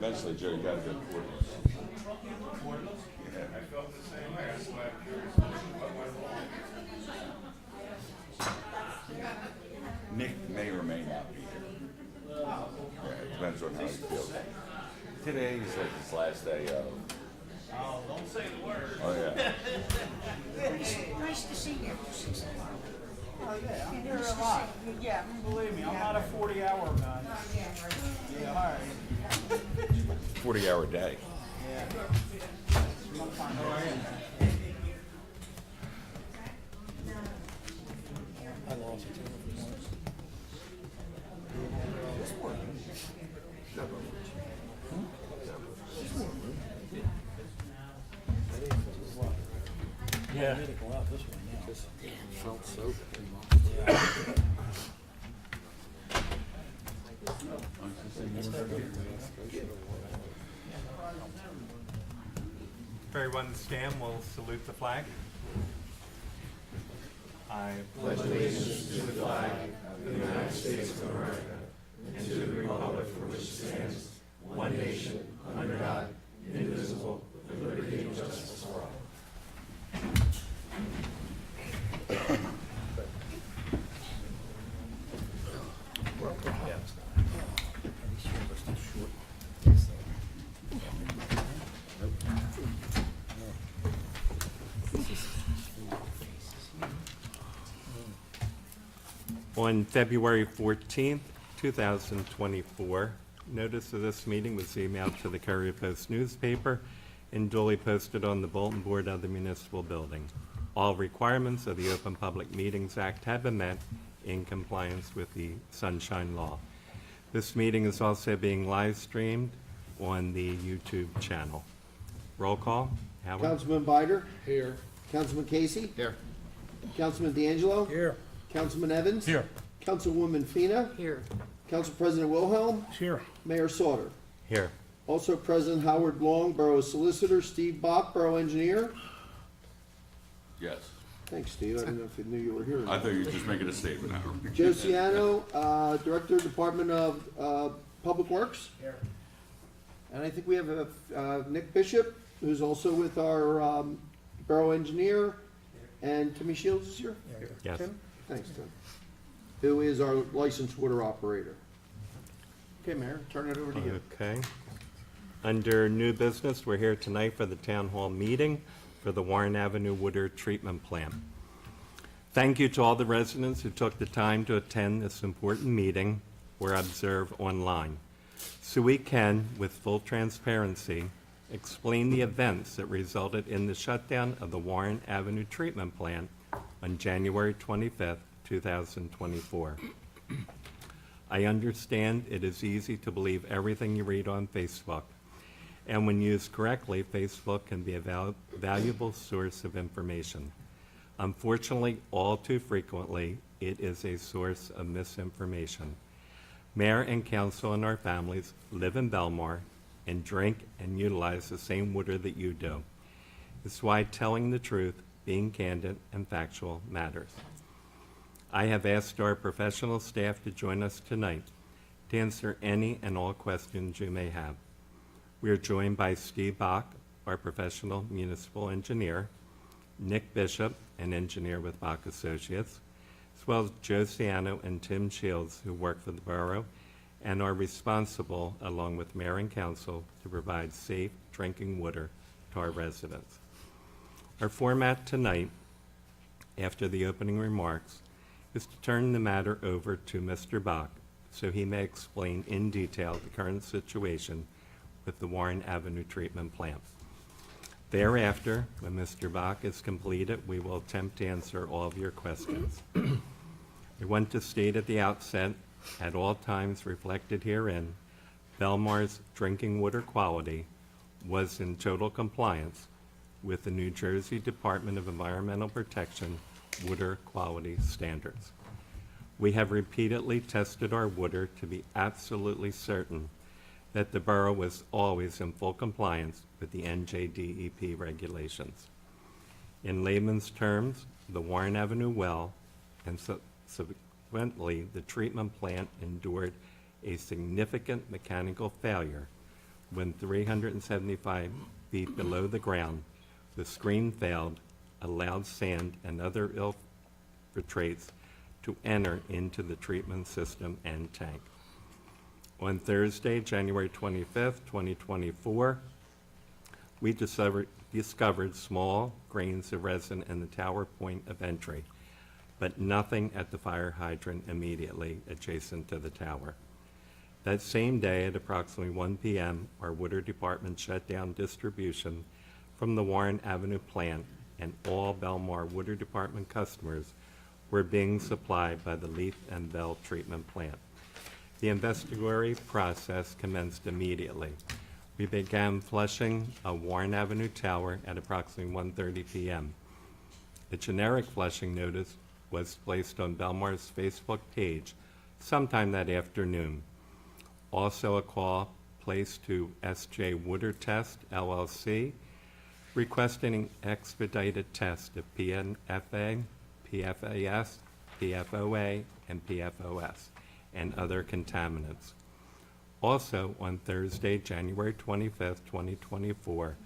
Eventually, Joe, you gotta go cordless. Nick may or may not be here. Yeah, it depends on how he feels. Today is like his last day of. Oh, don't say the word. Oh, yeah. Nice to see you. Oh, yeah, I'm here a lot. Yeah. Believe me, I'm not a 40-hour guy. Yeah, all right. 40-hour day. Yeah. I'm fine. How are you? I lost it. Yeah. I need to go out this way now. Felt so. If everyone stand, we'll salute the flag. I pledge On February 14th, 2024, notice of this meeting was emailed to the Courier Post newspaper and duly posted on the bulletin board of the municipal building. All requirements of the Open Public Meetings Act have been met in compliance with the Sunshine Law. This meeting is also being live streamed on the YouTube channel. Roll call. Howard? Councilman Bider, Here. Councilman Casey, Here. Councilman D'Angelo, Here. Councilman Evans. Here. Councilwoman Fina, Here. Council President Wilhelm, Here. Mayor Sauter. Here. Also President Howard Long, Borough Solicitor, Steve Bach, Borough Engineer. Yes. Thanks, Steve. I didn't know if you knew you were here. or I not. thought you were just making a statement, Howard. Joe Ciano, Director, Department of Public Works. Here. And I think we have Nick Bishop, who's also with our Borough Engineer. And Timmy Shields is here? Yes. Tim? Thanks, Tim. Who is our licensed water operator. Okay, Mayor, turn it over to you. Okay. Under new business, we're here tonight for the town hall meeting for the Warren Avenue Water Treatment Plant. Thank you to all the residents who took the time to attend this important meeting or observe online, so we can, with full transparency, explain the events that resulted in the shutdown of the Warren Avenue Treatment Plant on January 25th, 2024. I understand it is easy to believe everything you read on Facebook, and when used correctly, Facebook can be a valuable source of information. Unfortunately, all too frequently, it is a source of misinformation. Mayor and council and our families live in Belmar and drink and utilize the same water that you do. It's why telling the truth, being candid and factual matters. I have asked our professional staff to join us tonight to answer any and all questions you may have. We are joined by Steve Bach, our professional municipal engineer, Nick Bishop, an engineer with Bach Associates, as well as Joe Ciano and Tim Shields, who work for the borough and are responsible, along with mayor and council, to provide safe drinking water to our residents. Our format tonight, after the opening remarks, is to turn the matter over to Mr. Bach so he may explain in detail the current situation with the Warren Avenue Treatment Plant. Thereafter, when Mr. Bach is completed, we will attempt to answer all of your questions. I want to state at the outset, at all times reflected herein, Belmar's drinking water quality was in total compliance with the New Jersey Department of Environmental Protection water quality standards. We have repeatedly tested our water to be absolutely certain that the borough was always in full compliance with the NJDEP regulations. In layman's terms, the Warren Avenue well and subsequently the treatment plant endured a significant mechanical failure when 375 feet below the ground, the screen failed, allowed sand and other infiltrates to enter into the treatment system and tank. On Thursday, January 25th, 2024, we discovered small grains of resin in the tower point of entry, but nothing at the fire hydrant immediately adjacent to the tower. That same day at approximately 1 p.m., our water department shut down distribution from the Warren Avenue plant, and all Belmar Water Department customers were being supplied by the Leaf and Bell treatment plant. The investigatory process commenced immediately. We began flushing a Warren Avenue tower at approximately 1:30 p.m. A generic flushing notice was placed on Belmar's Facebook page sometime that afternoon. Also a call placed to SJ Water Test, LLC, requesting an expedited test of PNFA, PFAS, PFOA, and PFOS, and other contaminants. Also, on Thursday, January 25th, 2024,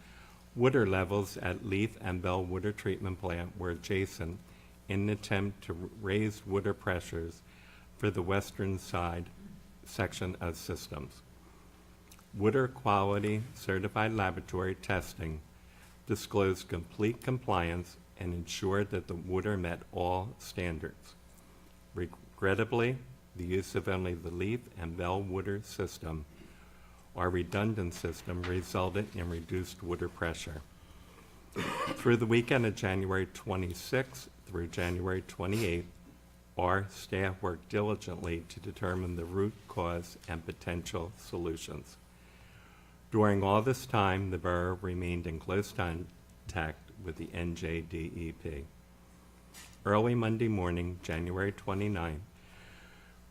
water levels at Leaf and Bell Water Treatment Plant were adjacent in an attempt to raise water pressures for the western side section of systems. Water Quality Certified Laboratory testing disclosed complete compliance and ensured that the water met all standards. Regrettably, the use of only the Leaf and Bell water system, our redundant system, resulted in reduced water pressure. Through the weekend of January 26th through January 28th, our staff worked diligently to determine the root cause and potential solutions. During all this time, the borough remained in close contact with the NJDEP. Early Monday morning, January 29th,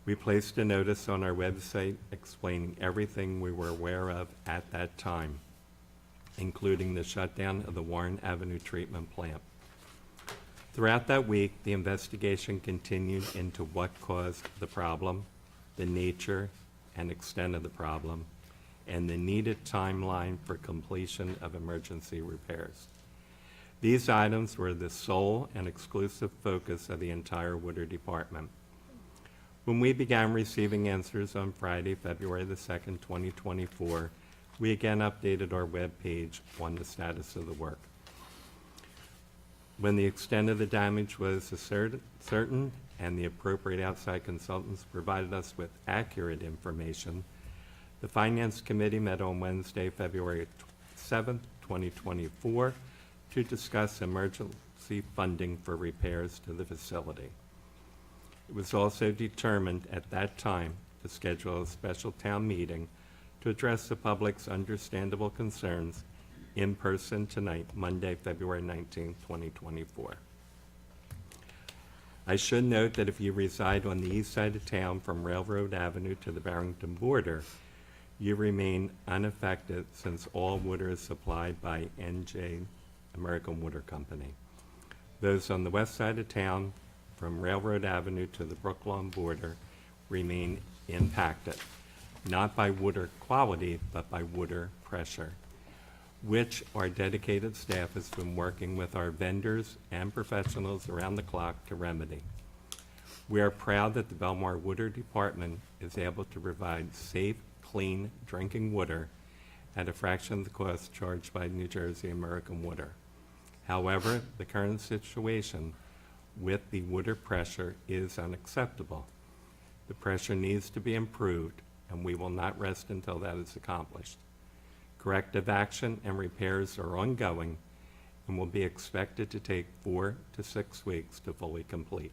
we placed a notice on our website explaining everything we were aware of at that time, including the shutdown of the Warren Avenue treatment plant. Throughout that week, the investigation continued into what caused the problem, the nature and extent of the problem, and the needed timeline for completion of emergency repairs. These items were the sole and exclusive focus of the entire water department. When we began receiving answers on Friday, February the 2nd, 2024, we again updated our webpage on the status of the work. When the extent of the damage was certain and the appropriate outside consultants provided us with accurate information, the Finance Committee met on Wednesday, February 7th, 2024, to discuss emergency funding for repairs to the facility. It was also determined at that time to schedule a special town meeting to address the public's understandable concerns in person tonight, Monday, February 19, 2024. I should note that if you reside on the east side of town from Railroad Avenue to the Barrington border, you remain unaffected since all water is supplied by NJ American Water Company. Those on the west side of town from Railroad Avenue to the Brooklawn border remain impacted, not by water quality, but by water pressure, which our dedicated staff has been working with our vendors and professionals around the clock to remedy. We are proud that the Belmar Water Department is able to provide safe, clean drinking water at a fraction of the cost charged by New Jersey American Water. However, the current situation with the water pressure is unacceptable. The pressure needs to be improved, and we will not rest until that is accomplished. Corrective action and repairs are ongoing and will be expected to take 4 to 6 weeks to fully complete.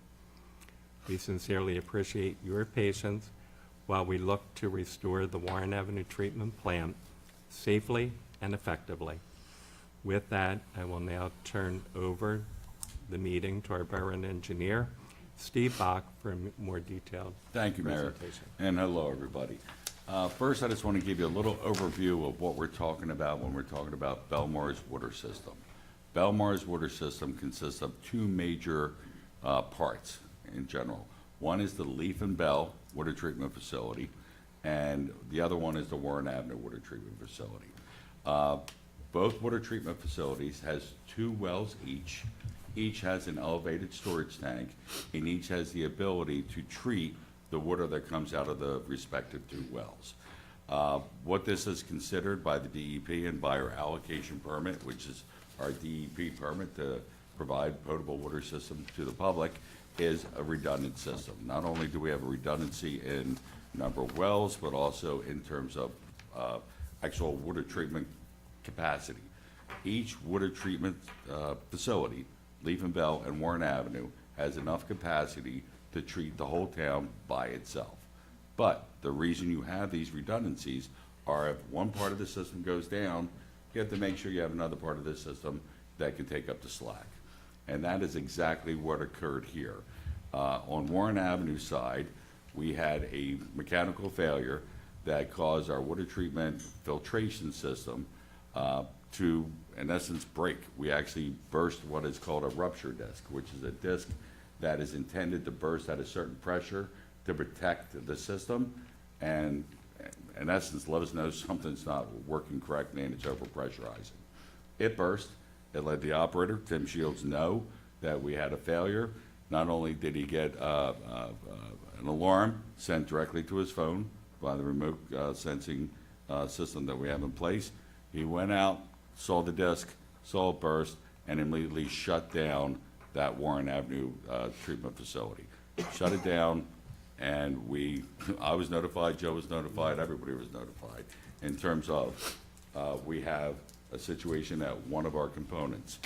We sincerely appreciate your patience while we look to restore the Warren Avenue treatment plant safely and effectively. With that, I will now turn over the meeting to our borough engineer, Steve Bach for a more detailed Thank you, Mayor, presentation. and hello, everybody. First, I just want to give you a little overview of what we're talking about when we're talking about Belmar's water system. Belmar's water system consists of two major parts in general. One is the Leaf and Bell Water Treatment Facility, and the other one is the Warren Avenue Water Treatment Facility. Both water treatment facilities has two wells each. Each has an elevated storage tank, and each has the ability to treat the water that comes out of the respective two wells. What this is considered by the DEP and by our allocation permit, which is our DEP permit to provide potable water system to the public, is a redundant system. Not only do we have a redundancy in number of wells, but also in terms of actual water treatment capacity. Each water treatment facility, Leaf and Bell and Warren Avenue, has enough capacity to treat the whole town by itself. But the reason you have these redundancies are if one part of the system goes down, you have to make sure you have another part of the system that can take up the slack. And that is exactly what occurred here. On Warren Avenue side, we had a mechanical failure that caused our water treatment filtration system to, in essence, break. We actually burst what is called a rupture disc, which is a disc that is intended to burst at a certain pressure to protect the system and, in essence, let us know something's not working correctly and it's overpressurizing. It burst. It let the operator, Tim Shields, know that we had a failure. Not only did he get an alarm sent directly to his phone by the remote sensing system that we have in place, he went out, saw the disc, saw it burst, and immediately shut down that Warren Avenue treatment facility. Shut it down, and I was notified, Joe was notified, everybody was notified, in terms of we have a situation at one of our components.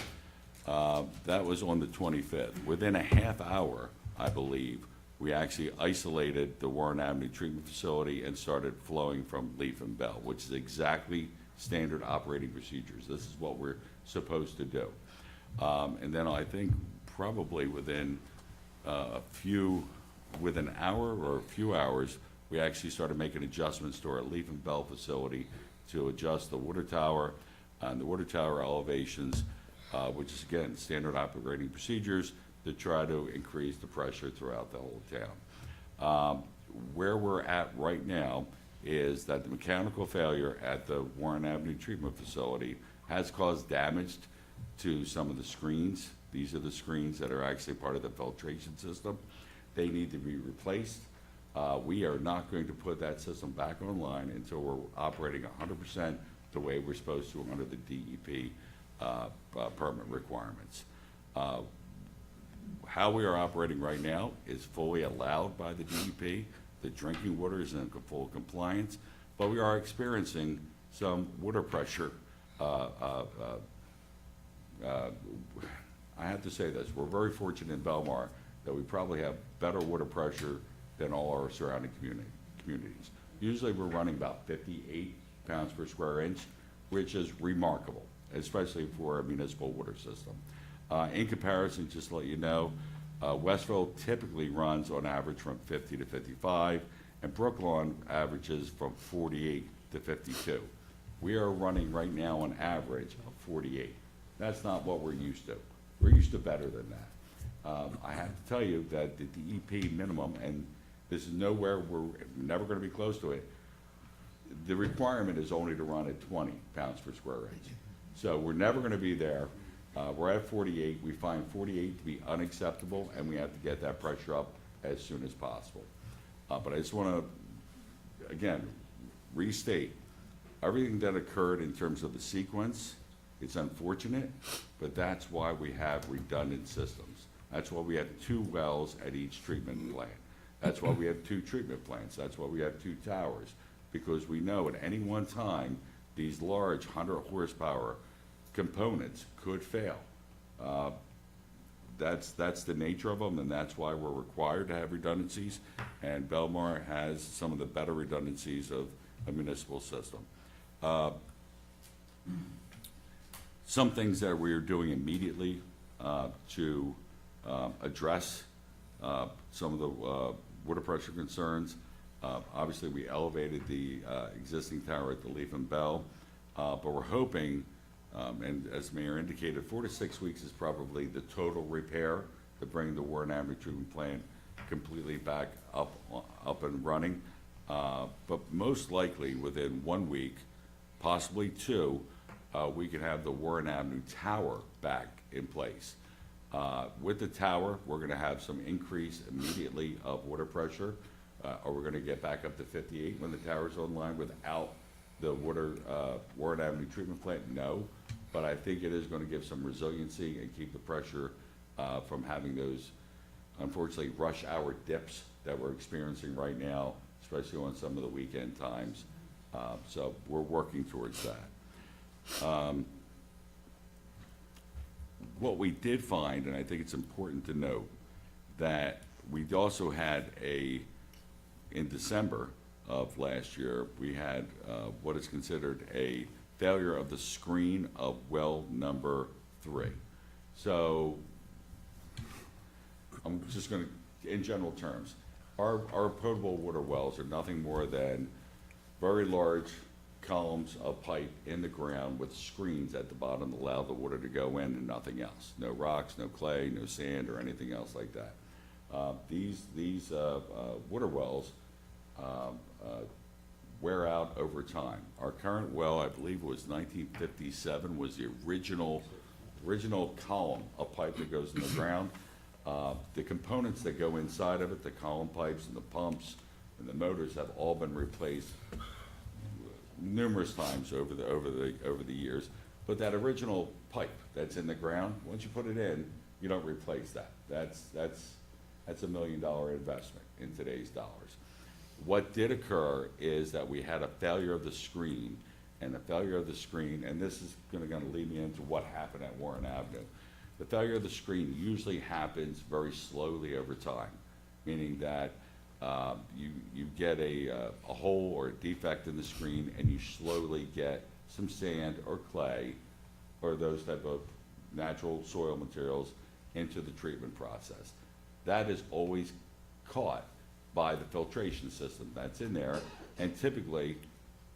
That was on the 25th. Within a half hour, I believe, we actually isolated the Warren Avenue treatment facility and started flowing from Leaf and Bell, which is exactly standard operating procedures. This is what we're supposed to do. And then I think probably within an hour or a few hours, we actually started making adjustments to our Leaf and Bell facility to adjust the water tower and the water tower elevations, which is again, standard operating procedures to try to increase the pressure throughout the whole town. Where we're at right now is that the mechanical failure at the Warren Avenue treatment facility has caused damage to some of the screens. These are the screens that are actually part of the filtration system. They need to be replaced. We are not going to put that system back online until we're operating 100% the way we're supposed to under the DEP permit requirements. How we are operating right now is fully allowed by the DEP. The drinking water is in full compliance, but we are experiencing some water pressure. I have to say this, we're very fortunate in Belmar that we probably have better water pressure than all our surrounding communities. Usually we're running about 58 pounds per square inch, which is remarkable, especially for a municipal water system. In comparison, just to let you know, Westville typically runs on average from 50 to 55, and Brooklawn averages from 48 to 52. We are running right now on average of 48. That's not what we're used to. We're used to better than that. I have to tell you that the DEP minimum, and this is nowhere, we're never going to be close to it, the requirement is only to run at 20 pounds per square inch. So we're never going to be there. We're at 48. We find 48 to be unacceptable, and we have to get that pressure up as soon as possible. But I just want to, again, restate, everything that occurred in terms of the sequence, it's unfortunate, but that's why we have redundant systems. That's why we have 2 wells at each treatment plant. That's why we have 2 treatment plants. That's why we have 2 towers, because we know at any one time, these large 100 horsepower components could fail. That's the nature of them, and that's why we're required to have redundancies, and Belmar has some of the better redundancies of a municipal system. Some things that we are doing immediately to address some of the water pressure concerns. Obviously, we elevated the existing tower at the Leaf and Bell, but we're hoping, and as the Mayor indicated, 4 to 6 weeks is probably the total repair to bring the Warren Avenue treatment plant completely back up and running. But most likely, within 1 week, possibly 2, we could have the Warren Avenue tower back in place. With the tower, we're gonna have some increase immediately of water pressure. Are we gonna get back up to 58 when the tower's online without the Warren Avenue treatment plant? No, but I think it is gonna give some resiliency and keep the pressure from having those, unfortunately, rush hour dips that we're experiencing right now, especially on some of the weekend times. So we're working towards that. What we did find, and I think it's important to note, that we also had in December of last year, we had what is considered a failure of the screen of well number 3. So I'm just gonna, in general terms, our potable water wells are nothing more than very large columns of pipe in the ground with screens at the bottom to allow the water to go in and nothing else. No rocks, no clay, no sand, or anything else like that. These water wells wear out over time. Our current well, I believe it was 1957, was the original column of pipe that goes in the ground. The components that go inside of it, the column pipes and the pumps and the motors, have all been replaced numerous times over the years. But that original pipe that's in the ground, once you put it in, you don't replace that. That's $1 million investment in today's dollars. What did occur is that we had a failure of the screen, and this is gonna lead me into what happened at Warren Avenue. The failure of the screen usually happens very slowly over time, meaning that you get a hole or a defect in the screen, and you slowly get some sand or clay or those type of natural soil materials into the treatment process. That is always caught by the filtration system that's in there, and typically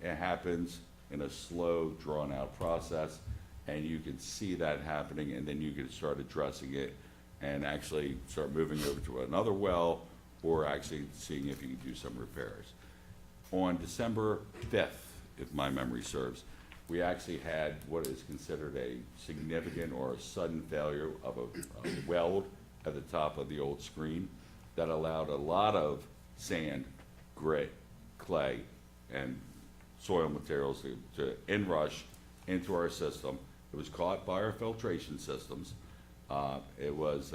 it happens in a slow, drawn-out process, and you can see that happening, and then you can start addressing it and actually start moving over to another well, or actually seeing if you can do some repairs. On December 5th, if my memory serves, we actually had what is considered a significant or a sudden failure of a weld at the top of the old screen that allowed a lot of sand, grit, clay, and soil materials to inrush into our system. It was caught by our filtration systems. It was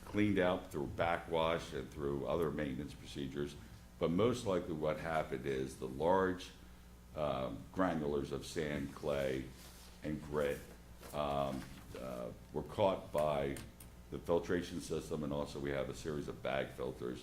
cleaned out through backwash and through other maintenance procedures. But most likely what happened is the large granulars of sand, clay, and grit were caught by the filtration system, and also we have a series of bag filters.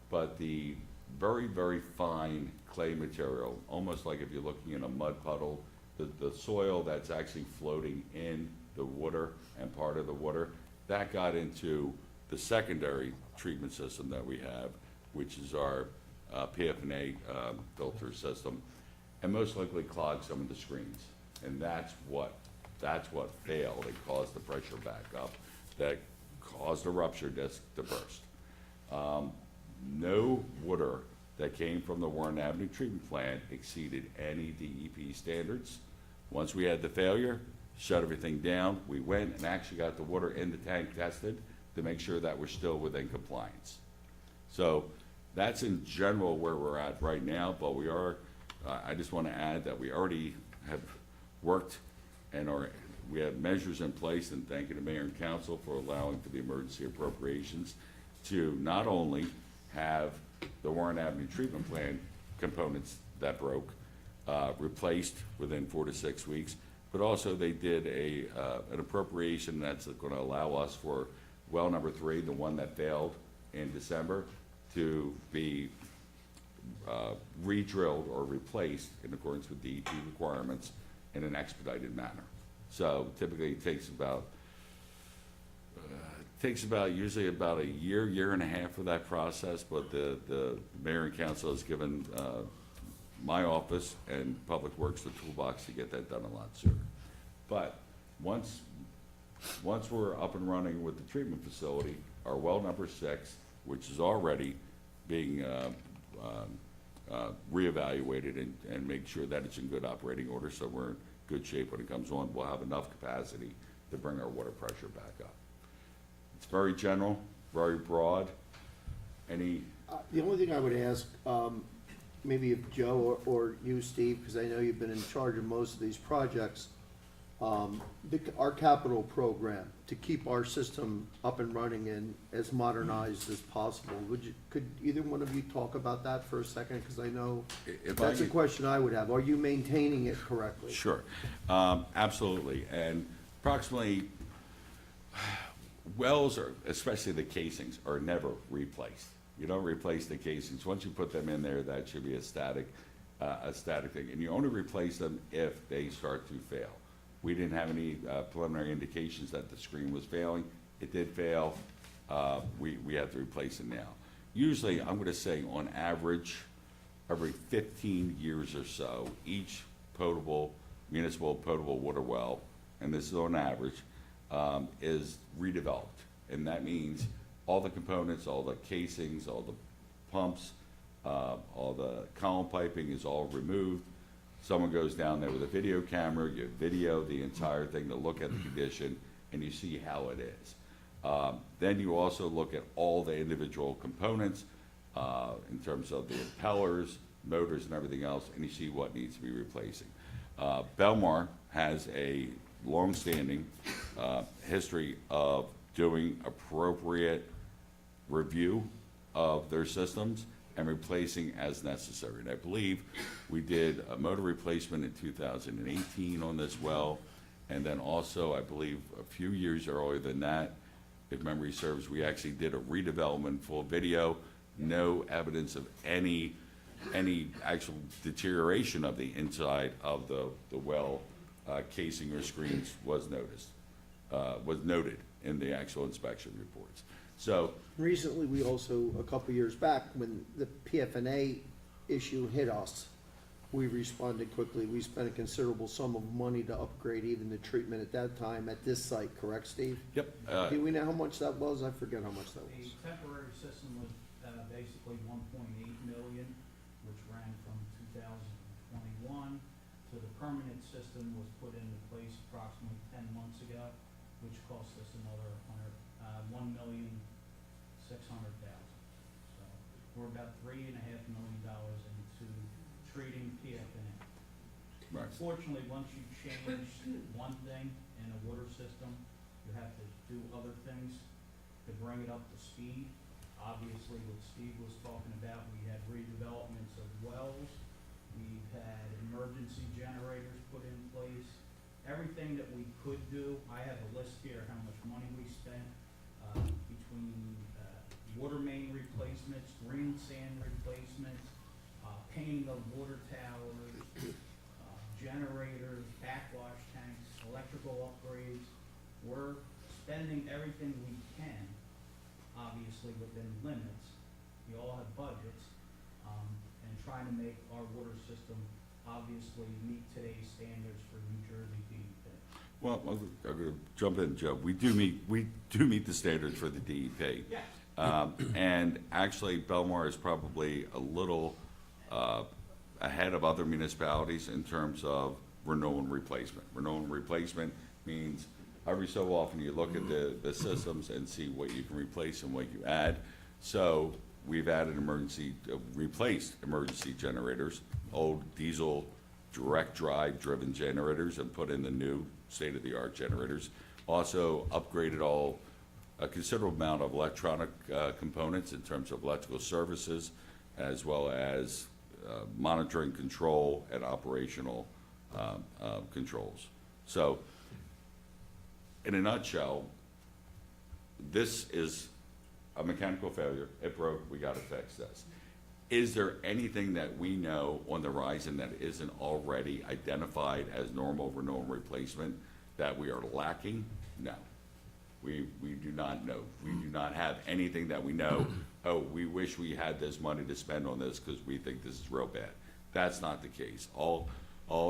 But the very, very fine clay material, almost like if you're looking in a mud puddle, the soil that's actually floating in the water and part of the water, that got into the secondary treatment system that we have, which is our PFNA filter system, and most likely clogged some of the screens. And that's what failed and caused the pressure back up, that caused the rupture disc to burst. No water that came from the Warren Avenue treatment plant exceeded any DEP standards. Once we had the failure, shut everything down, we went and actually got the water in the tank tested to make sure that we're still within compliance. So that's in general where we're at right now, but we are, I just want to add that we already have worked and we have measures in place, and thank you to Mayor and Council for allowing for the emergency appropriations to not only have the Warren Avenue treatment plant components that broke replaced within 4 to 6 weeks, but also they did an appropriation that's going to allow us for well number 3, the one that failed in December, to be re-drilled or replaced in accordance with DEP requirements in an expedited manner. So typically it takes about Takes usually about a year and a half for that process, but the mayor and council has given my office and Public Works the toolbox to get that done a lot sooner. But once we're up and running with the treatment facility, our well number 6, which is already being reevaluated and make sure that it's in good operating order, so we're in good shape when it comes on, we'll have enough capacity to bring our water pressure back up. It's very general, very broad. Any, The only thing I would ask, maybe if Joe or you, Steve, because I know you've been in charge of most of these projects, our capital program to keep our system up and running and as modernized as possible, could either one of you talk about that for a second? Because I know if I that's a could- question I would have. Are you maintaining it correctly? Sure, absolutely, and approximately, wells are, especially the casings, are never replaced. You don't replace the casings. Once you put them in there, that should be a static thing, and you only replace them if they start to fail. We didn't have any preliminary indications that the screen was failing. It did fail. We have to replace it now. Usually, I'm gonna say on average, every 15 years or so, each municipal potable water well, and this is on average, is redeveloped. And that means all the components, all the casings, all the pumps, all the column piping is all removed. Someone goes down there with a video camera, you video the entire thing to look at the condition, and you see how it is. Then you also look at all the individual components, in terms of the impellers, motors, and everything else, and you see what needs to be replacing. Belmar has a longstanding history of doing appropriate review of their systems and replacing as necessary. And I believe we did a motor replacement in 2018 on this well, and then also, I believe, a few years earlier than that, if memory serves, we actually did a redevelopment full video. No evidence of any actual deterioration of the inside of the well casing or screens was noted in the actual inspection reports. So, Recently, we also, a couple years back, when the PFNA issue hit us, we responded quickly. We spent a considerable sum of money to upgrade even the treatment at that time at this site, correct, Steve? yep, Do we know how much that was? I forget how much that The was. temporary system was basically 1.8 million, which ran from 2021 to the permanent system was put into place approximately 10 months ago, which cost us another $1,600,000. So we're about $3.5 million into treating PFNA. right. Unfortunately, once you change one thing in a water system, you have to do other things to bring it up to speed. Obviously, what Steve was talking about, we had redevelopments of wells, we've had emergency generators put in place. Everything that we could do, I have a list here how much money we spent between water main replacements, green sand replacements, painting of water towers, generators, backwash tanks, electrical upgrades. We're spending everything we can, obviously within limits. We all have budgets, and trying to make our water system obviously meet today's standards for New Jersey DEP. Well, I'm gonna jump in, Joe. We do meet the standards for the DEP. Yeah. And actually, Belmar is probably a little ahead of other municipalities in terms of renewal and replacement. Renewal and replacement means every so often you look at the systems and see what you can replace and what you add. So we've added replaced emergency generators, old diesel direct drive driven generators, and put in the new state-of-the-art generators. Also upgraded a considerable amount of electronic components in terms of electrical services, as well as monitoring control and operational controls. So, in a nutshell, this is a mechanical failure. It broke, we gotta fix this. Is there anything that we know on the horizon that isn't already identified as normal renewal and replacement that we are lacking? No. We do not know. We do not have anything that we know, oh, we wish we had this money to spend on this because we think this is real bad. That's not the case. All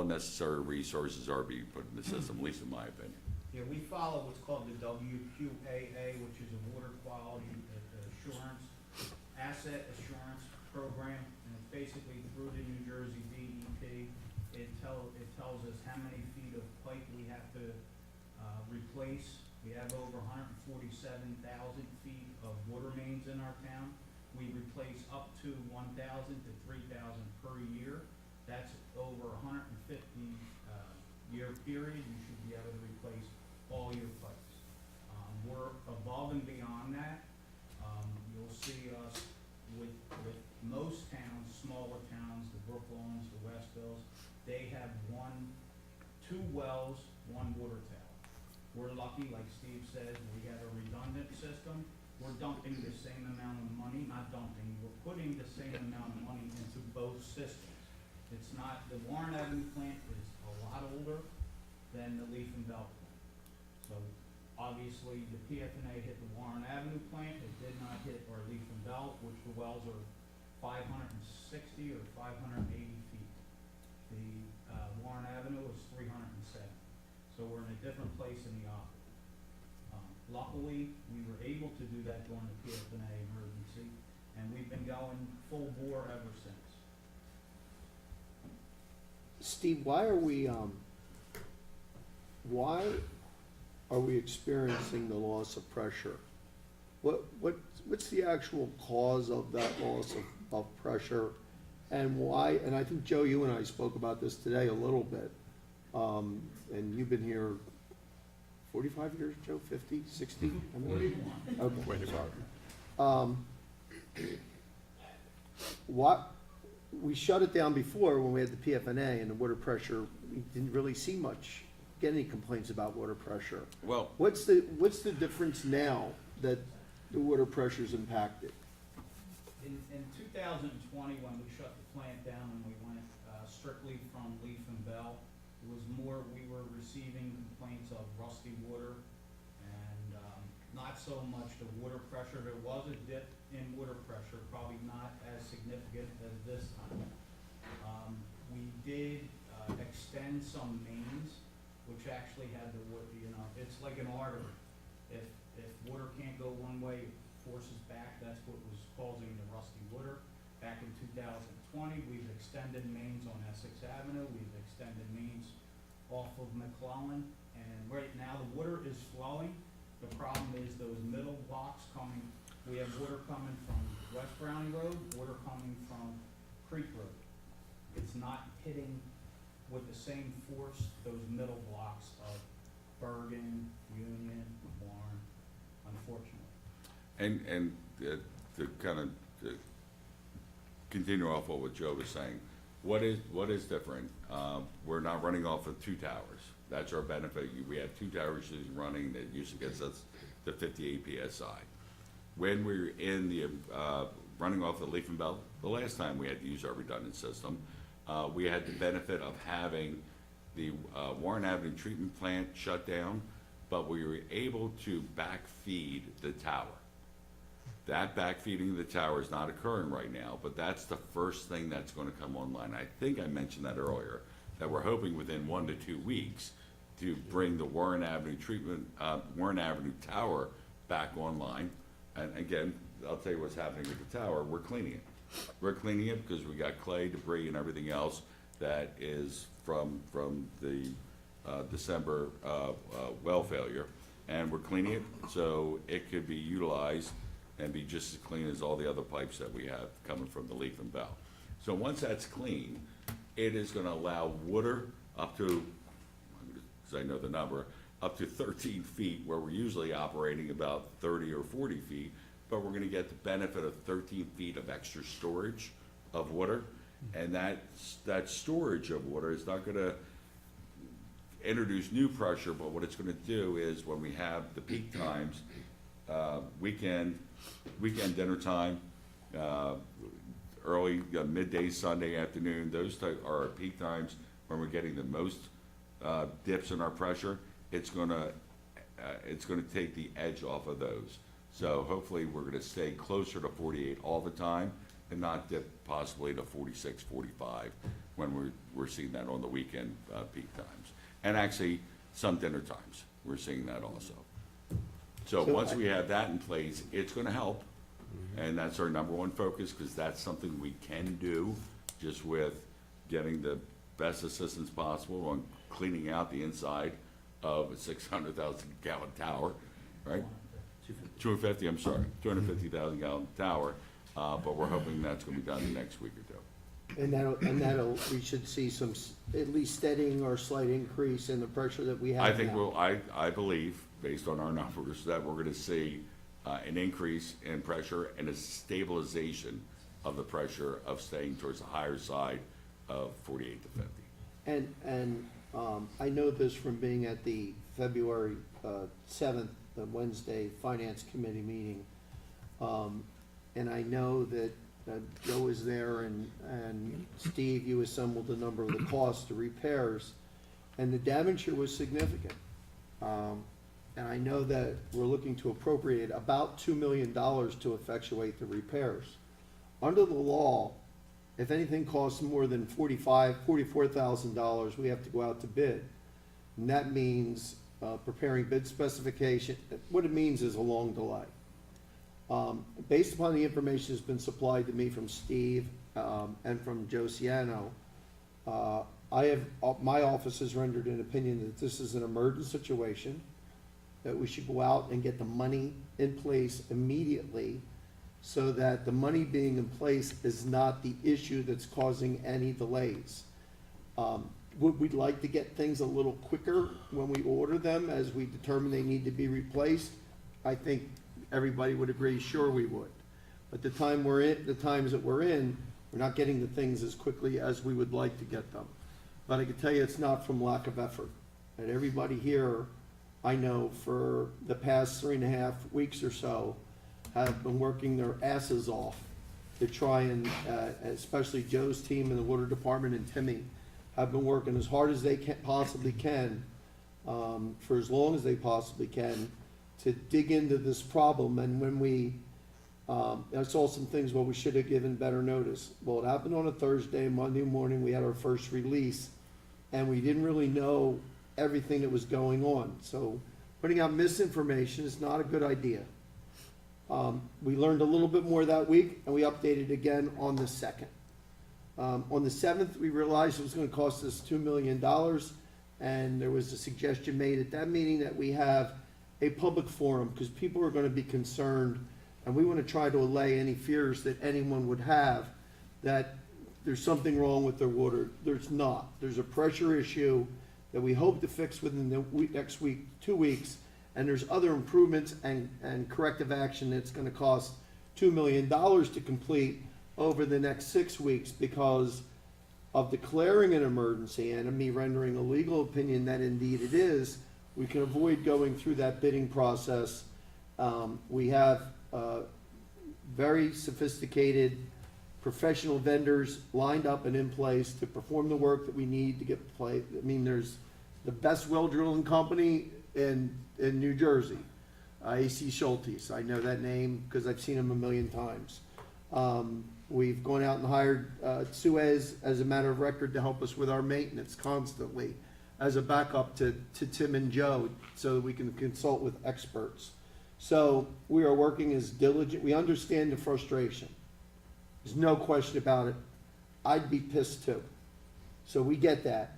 necessary resources are being put in the system, at least in my opinion. Yeah, we follow what's called the WQAA, which is a Water Quality Assurance, Asset Assurance Program, and it's basically through the New Jersey DEP. It tells us how many feet of pipe we have to replace. We have over 147,000 feet of water mains in our town. We replace up to 1,000 to 3,000 per year. That's over a 150 year period. You should be able to replace all your pipes. We're above and beyond that. You'll see us with most towns, smaller towns, the Brooklyns, the Westvilles, they have two wells, one water tower. We're lucky, like Steve says, we have a redundant system. We're dumping the same amount of money, not dumping, we're putting the same amount of money into both systems. It's not, the Warren Avenue plant is a lot older than the Leaf and Bell plant. So obviously, the PFNA hit the Warren Avenue plant, it did not hit our Leaf and Bell, which the wells are 560 or 580 feet. The Warren Avenue is 307. So we're in a different place in the aquifer. Luckily, we were able to do that during the PFNA emergency, and we've been going full bore ever since. Steve, why are we experiencing the loss of pressure? What's the actual cause of that loss of pressure? And why, and I think, Joe, you and I spoke about this today a little bit, and you've been here 45 years, Joe, 50, 60? I mean, okay. What, we shut it down before when we had the PFNA and the water pressure, we didn't really see get any complaints about water pressure. Well, What's the difference now that the water pressure's impacted? In 2020, when we shut the plant down and we went strictly from Leaf and Bell, it was more, we were receiving complaints of rusty water and not so much the water pressure. There was a dip in water pressure, probably not as significant as this time. We did extend some mains, which actually had the water, it's like an artery. If water can't go one way, it forces back. That's what was causing the rusty water. Back in 2020, we've extended mains on Essex Avenue. We've extended mains off of McClellan. And right now, the water is flowing. The problem is those middle blocks coming. We have water coming from West Browning Road, water coming from Creek Road. It's not hitting with the same force those middle blocks of Bergen, Union, Warren, unfortunately. and to kind of continue off what Joe was saying, what is different? We're not running off of two towers. That's our benefit. We have two towers running that usually gets us to 58 PSI. When we were in the running off the Leaf and Bell, the last time we had to use our redundant system, we had the benefit of having the Warren Avenue treatment plant shut down, but we were able to backfeed the tower. That backfeeding of the tower is not occurring right now, but that's the first thing that's going to come online. I think I mentioned that earlier, that we're hoping within 1 to 2 weeks to bring the Warren Avenue Warren Avenue tower back online. And again, I'll tell you what's happening with the tower. We're cleaning it. We're cleaning it because we got clay, debris, and everything else that is from the December well failure, and we're cleaning it so it could be utilized and be just as clean as all the other pipes that we have coming from the Leaf and Bell. So once that's clean, it is going to allow water up to, because I know the number, up to 13 feet, where we're usually operating about 30 or 40 feet, but we're going to get the benefit of 13 feet of extra storage of water. And that storage of water is not going to introduce new pressure, but what it's going to do is when we have the peak times, weekend dinner time, early midday Sunday afternoon, those are our peak times when we're getting the most dips in our pressure. It's going to it's gonna take the edge off of those. So hopefully, we're gonna stay closer to 48 all the time and not dip possibly to 46, 45 when we're seeing that on the weekend peak times. And actually, some dinner times, we're seeing that also. So So once I- we have that in place, it's gonna help. And that's our number one focus, because that's something we can do just with getting the best assistance possible on cleaning out the inside of a 600,000 gallon tower, right? 250, I'm sorry, 250,000 gallon tower, but we're hoping that's gonna be done in the next week or two. And that'll, we should see some, at least steadying or slight increase in the pressure that we have I think now. I believe, based on our numbers, that we're gonna see an increase in pressure and a stabilization of the pressure of staying towards the higher side of 48 to 50. And I know this from being at the February 7th, the Wednesday Finance Committee meeting. And I know that Joe was there and Steve, you assembled a number of the costs, the repairs, and the damage here was significant. And I know that we're looking to appropriate about $2 million to effectuate the repairs. Under the law, if anything costs more than $44,000, we have to go out to bid. And that means preparing bid specification. What it means is a long delay. Based upon the information that's been supplied to me from Steve and from Joe Ciano, my office has rendered an opinion that this is an emergent situation, that we should go out and get the money in place immediately, so that the money being in place is not the issue that's causing any delays. We'd like to get things a little quicker when we order them, as we determine they need to be replaced. I think everybody would agree, sure we would. But the times that we're in, we're not getting the things as quickly as we would like to get them. But I can tell you, it's not from lack of effort. And everybody here, I know, for the past 3.5 weeks or so, have been working their asses off to try and, especially Joe's team in the water department and Timmy, have been working as hard as they possibly can, for as long as they possibly can, to dig into this problem. And when I saw some things where we should have given better notice. Well, it happened on a Thursday. Monday morning, we had our first release, and we didn't really know everything that was going on. So putting out misinformation is not a good idea. We learned a little bit more that week, and we updated again on the 2nd. On the 7th, we realized it was going to cost us $2 million, and there was a suggestion made at that meeting that we have a public forum, because people are going to be concerned, and we want to try to allay any fears that anyone would have that there's something wrong with their water. There's not. There's a pressure issue that we hope to fix within the next week, 2 weeks, and there's other improvements and corrective action that's gonna cost $2 million to complete over the next 6 weeks, because of declaring an emergency and of me rendering a legal opinion that indeed it is. We can avoid going through that bidding process. We have very sophisticated professional vendors lined up and in place to perform the work that we need to get play. I mean, there's the best well drilling company in New Jersey, AC Schultes. I know that name because I've seen them a million times. We've gone out and hired Suez as a matter of record to help us with our maintenance constantly, as a backup to Tim and Joe, so that we can consult with experts. So we are working as diligent. We understand the frustration. There's no question about it. I'd be pissed too. So we get that.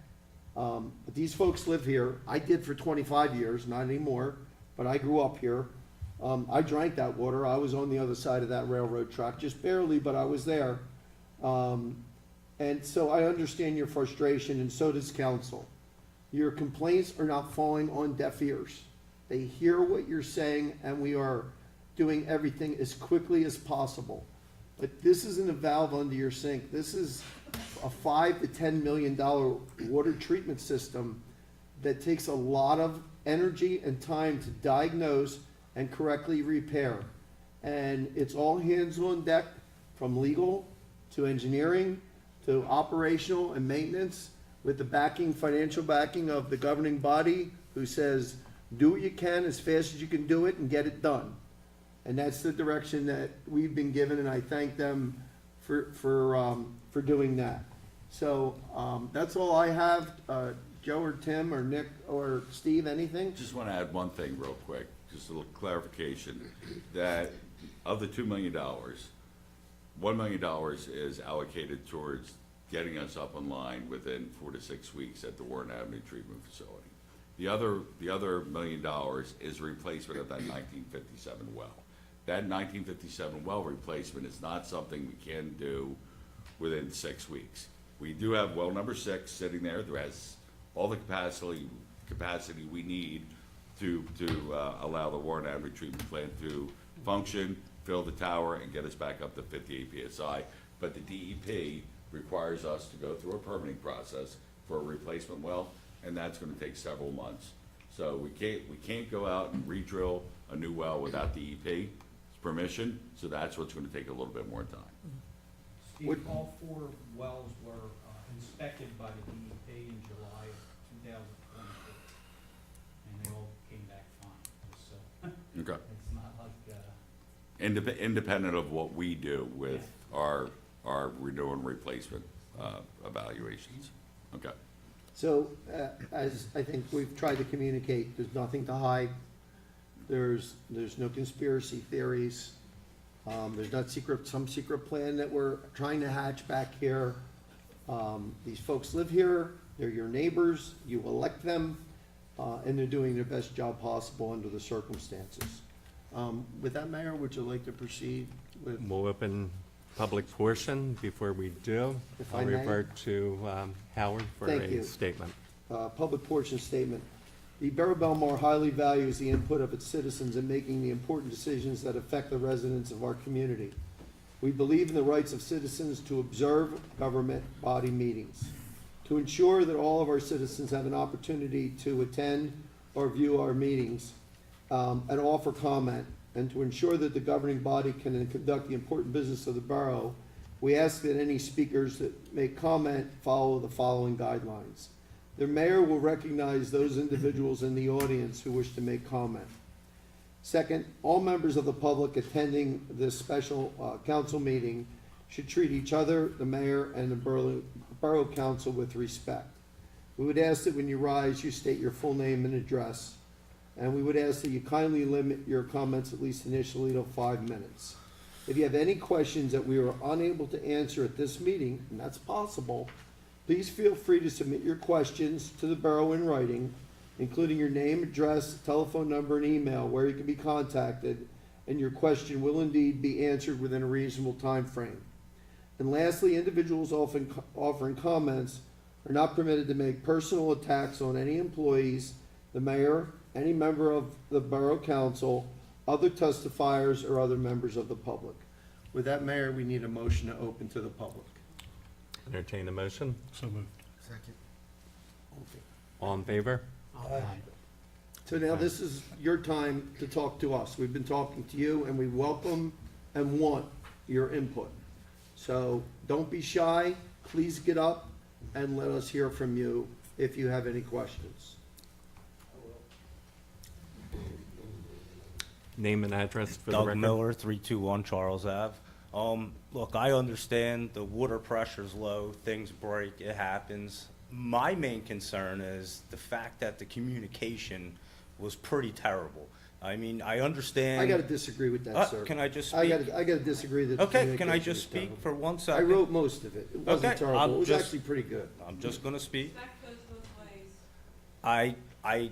But these folks live here. I did for 25 years, not anymore, but I grew up here. I drank that water. I was on the other side of that railroad track, just barely, but I was there. And so I understand your frustration, and so does council. Your complaints are not falling on deaf ears. They hear what you're saying, and we are doing everything as quickly as possible. But this isn't a valve under your sink. This is a $5 to $10 million water treatment system that takes a lot of energy and time to diagnose and correctly repair. And it's all hands on deck, from legal to engineering to operational and maintenance, with the backing, financial backing of the governing body, who says Do what you can as fast as you can do it and get it done. And that's the direction that we've been given, and I thank them for doing that. So, that's all I have. Joe or Tim or Nick or Steve, anything? Just want to add one thing real quick, just a little clarification, that of the $2 million, $1 million is allocated towards getting us up online within 4 to 6 weeks at the Warren Avenue Treatment Facility. The other $1 million is replacement of that 1957 well. That 1957 well replacement is not something we can do within 6 weeks. We do have well number 6 sitting there that has all the capacity we need to allow the Warren Avenue treatment plant to function, fill the tower, and get us back up to 58 PSI. But the DEP requires us to go through a permitting process for a replacement well, and that's gonna take several months. So we can't go out and re-drill a new well without DEP's permission, so that's what's gonna take a little bit more time. What- Steve, all 4 wells were inspected by the DEP in July of 2022, and they all came back fine, just so, Okay. it's not like, Independent of what we do with our renewal and replacement evaluations. Okay. So, as I think we've tried to communicate, there's nothing to hide. There's no conspiracy theories. There's not some secret plan that we're trying to hatch back here. These folks live here, they're your neighbors, you elect them, and they're doing their best job possible under the circumstances. With that, Mayor, would you like to proceed with? We'll open public portion. Before we do, If I'll I may. revert to Howard for Thank a you. statement. Public portion statement. The Borough of Belmar highly values the input of its citizens in making the important decisions that affect the residents of our community. We believe in the rights of citizens to observe government body meetings. To ensure that all of our citizens have an opportunity to attend or view our meetings and offer comment, and to ensure that the governing body can conduct the important business of the borough, we ask that any speakers that make comment follow the following guidelines. The mayor will recognize those individuals in the audience who wish to make comment. Second, all members of the public attending this special council meeting should treat each other, the mayor, and the borough council with respect. We would ask that when you rise, you state your full name and address, and we would ask that you kindly limit your comments, at least initially, to 5 minutes. If you have any questions that we are unable to answer at this meeting, and that's possible, please feel free to submit your questions to the borough in writing, including your name, address, telephone number, and email where you can be contacted, and your question will indeed be answered within a reasonable time frame. And lastly, individuals often offering comments are not permitted to make personal attacks on any employees, the mayor, any member of the borough council, other testifiers, or other members of the public. With that, Mayor, we need a motion to open to the public. Entertain a motion. So moved. Second. All in favor? So now this is your time to talk to us. We've been talking to you, and we welcome and want your input. So don't be shy. Please get up and let us hear from you if you have any questions. Name and address for the Doug record. Miller, 321 Charles Ave. Look, I understand the water pressure's low, things break, it happens. My main concern is the fact that the communication was pretty terrible. I mean, I understand. I gotta disagree with that, sir. Can I just I speak? gotta disagree that. the Okay, can I communication just is speak terrible. for 1 I second? wrote most of it. It wasn't Okay, terrible. I'm It was just- actually pretty good. I'm just gonna speak. That goes both ways. I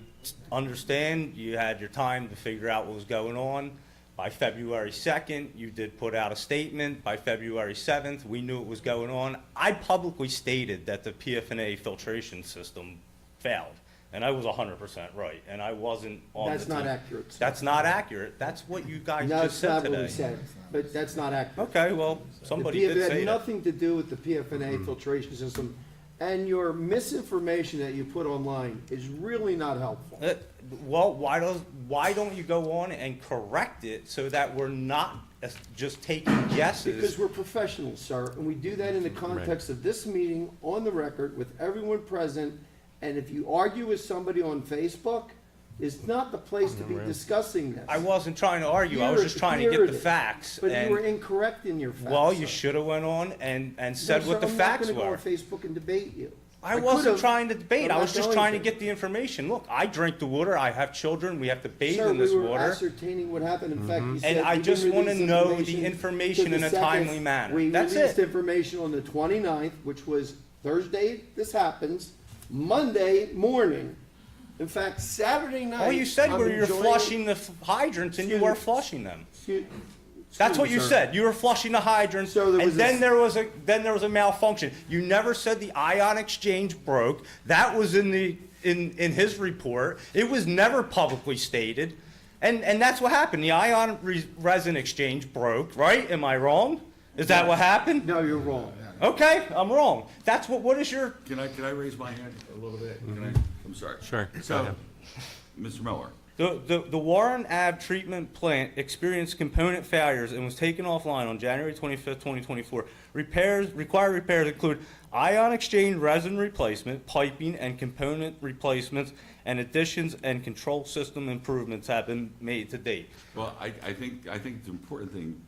understand you had your time to figure out what was going on. By February 2nd, you did put out a statement. By February 7th, we knew it was going on. I publicly stated that the PFNA filtration system failed, and I was 100% right, and I wasn't on the That's not team. accurate, sir. That's not accurate. That's what you guys No, just it's said not today. what we said, but that's not accurate. Okay, well, somebody It did had say that. nothing to do with the PFNA filtration system, and your misinformation that you put online is really not helpful. Well, why don't you go on and correct it so that we're not just taking guesses? Because we're professionals, sir, and we do that in the context of this meeting, on the record, with everyone present, and if you argue with somebody on Facebook, is not the place to be discussing this. I wasn't trying to argue, I was just trying to Here get it the is. facts. But you were And, incorrect in your facts. well, you sir. should have went on and No, said sir, what the facts I'm not were. gonna go on Facebook and debate you. I wasn't could've, trying to debate, but I I'm was not just going trying to to. get the information. Look, I drink the water, I have children, we have to bathe Sir, in this we were water. ascertaining what happened. In fact, you said And I you just didn't wanna release know the information to the in a second. timely manner. We That's released it. information on the 29th, which was Thursday, this happens, Monday morning. In fact, Saturday night. All you said I'm were you're enjoying- flushing the hydrants and you Excuse were me. flushing them. Excuse- That's what you excuse me, sir. said. You were flushing the hydrants, So there and was then a- there was a malfunction. You never said the ion exchange broke. That was in in his report. It was never publicly stated, and that's what happened. The ion resin exchange broke. Right? Am I wrong? Is that what happened? No, you're wrong. Okay, I'm wrong. That's what. What is your? Can I raise my hand a little bit? Can I? I'm sorry. Sure, go So, ahead. Mr. Miller, The Warren Ave treatment plant experienced component failures and was taken offline on January 25th, 2024. Required repairs include ion exchange resin replacement, piping, and component replacements, and additions and control system improvements have been made to date. well, I think the important thing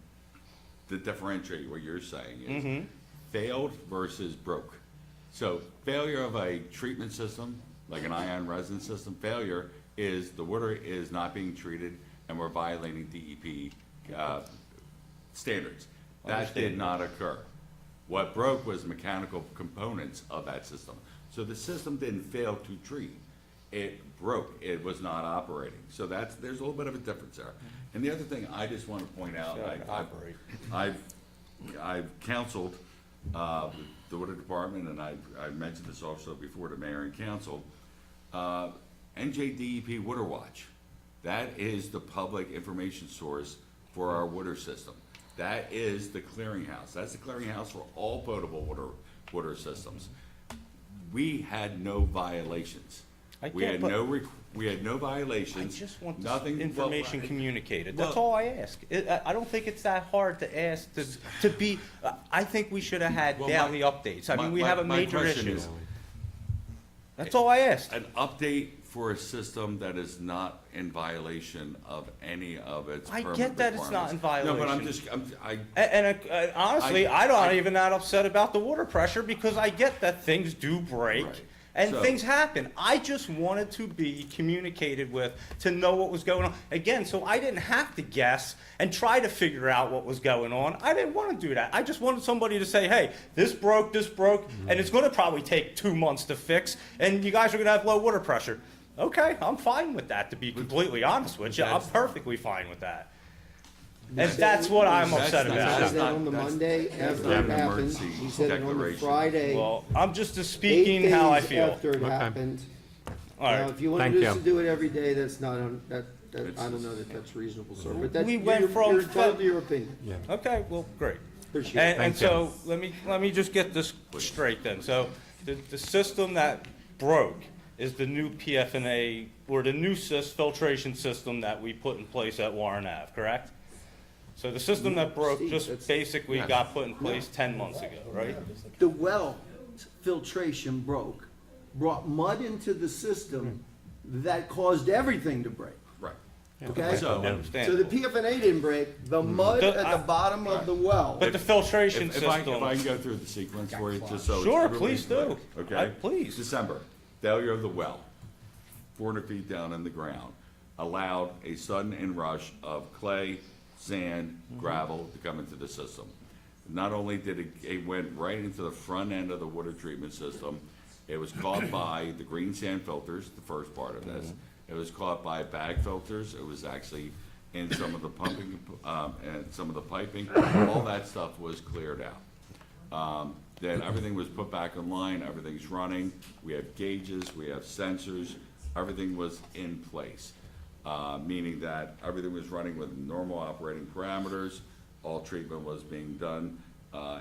to differentiate what you're saying is failed versus broke. So failure of a treatment system, like an ion resin system, failure is the water is not being treated and we're violating DEP standards. That did not occur. What broke was mechanical components of that system. So the system didn't fail to treat. It broke. It was not operating. So there's a little bit of a difference there. And the other thing I just want to point out, Failed to operate. I've counseled the water department, and I mentioned this also before to mayor and council, NJDEP Water Watch. That is the public information source for our water system. That is the clearinghouse. That's the clearinghouse for all potable water systems. We had no violations. I We get, had but- we had no I violations. just want nothing this but- information communicated. That's Well- all I ask. I don't think it's that hard to ask to be, I think we should have had Well, daily updates. I mean, we have a my major question issue. is, That's all I asked. an update for a system that is not in violation of any of its I permit get that it's not in requirements. No, but I'm violation. just, And honestly, I- I'm not I- even that upset about the water pressure because I get that things do break Right. and So- things happen. I just wanted to be communicated with to know what was going on. Again, so I didn't have to guess and try to figure out what was going on. I didn't want to do that. I just wanted somebody to say, hey, this broke, and it's going to probably take 2 months to fix, and you guys are going to have low water pressure. Okay, I'm fine with that, to be completely honest with you. I'm That's- perfectly fine with that. And that's what I'm That's- upset He that's about. said that on the that's- Monday that's after not it an happened. emergency He said it on the declaration. Friday. Well, I'm just 8 speaking how I days feel. after it Okay. happened. All Now, right. if you want Thank to you. do it every day, that's not, that, I It's- don't know that that's reasonable, sir, but that, We you're, went from you're entitled to your opinion. Okay, well, great. Appreciate it. And Thank so, let me just get this straight then. So, the system that broke is the new PFNA, or the new filtration system that we put in place at Warren Ave, correct? So the system that broke Steve, just that's- basically got put in place 10 months ago, right? The well filtration broke, brought mud into the system that caused everything to break, right. okay? So- So the PFNA didn't break, the mud The- at the bottom of the well. But the filtration If I system, can go through the sequence for you, just so. Sure, everybody's please do. clear, Okay? Please. December, failure of the well, 400 feet down in the ground, allowed a sudden inrush of clay, sand, gravel to come into the system. Not only did it went right into the front end of the water treatment system, it was caught by the green sand filters, the first part of this. It was caught by bag filters, it was actually in some of the pumping, and some of the piping, all that stuff was cleared out. Then everything was put back online, everything's running, we have gauges, we have sensors, everything was in place. Meaning that everything was running with normal operating parameters, all treatment was being done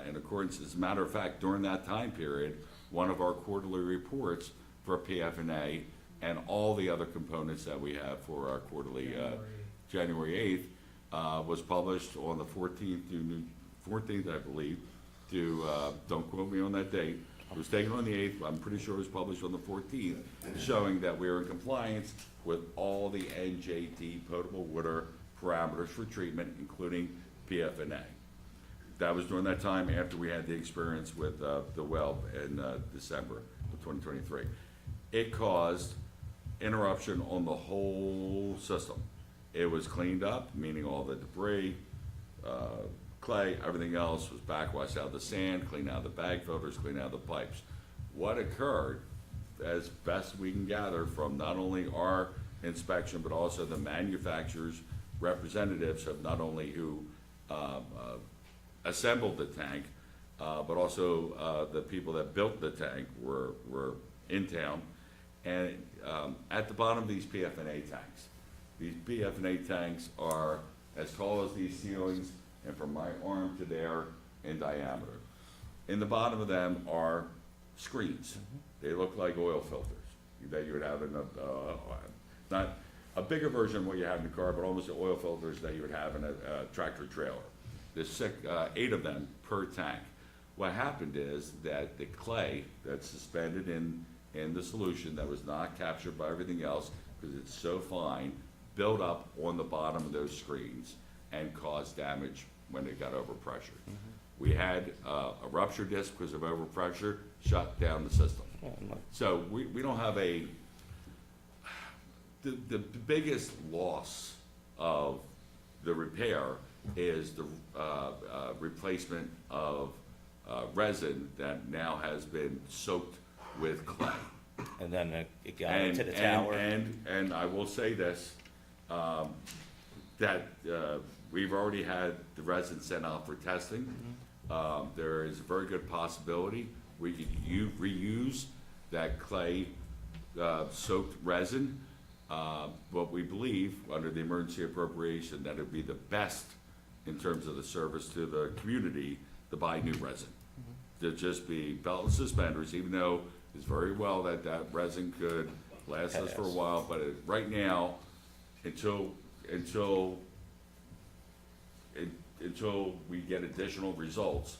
in accordance. As a matter of fact, during that time period, one of our quarterly reports for PFNA and all the other components that we have for our quarterly, January 8th, was published on the 14th, I believe, don't quote me on that date, It was taken on the 8th, I'm pretty sure it was published on the 14th, showing that we are in compliance with all the NJT potable water parameters for treatment, including PFNA. That was during that time after we had the experience with the well in December of 2023. It caused interruption on the whole system. It was cleaned up, meaning all the debris, clay, everything else was backwashed out of the sand, cleaned out of the bag filters, cleaned out of the pipes. What occurred, as best we can gather from not only our inspection, but also the manufacturer's representatives of not only who assembled the tank, but also the people that built the tank were in town. And at the bottom of these PFNA tanks, these PFNA tanks are as tall as these ceilings and from my arm to there in diameter. In the bottom of them are screens. They look like oil filters that you would have in not a bigger version of what you have in the car, but almost the oil filters that you would have in a tractor trailer. There's 8 of them per tank. What happened is that the clay that's suspended in the solution that was not captured by everything else, because it's so fine, built up on the bottom of those screens and caused damage when it got overpressured. We had a rupture disc because of overpressure, shut down the system. So we don't have the biggest loss of the repair is the replacement of resin that now has been soaked with clay. And then it got into the tower. And I will say this, that we've already had the resin sent out for testing. There is a very good possibility we could reuse that clay soaked resin. But we believe, under the emergency appropriation, that it'd be the best in terms of the service to the community to buy new resin. To just be belt and suspenders, even though it's very well that resin could last us for a while, but right now, until we get additional results,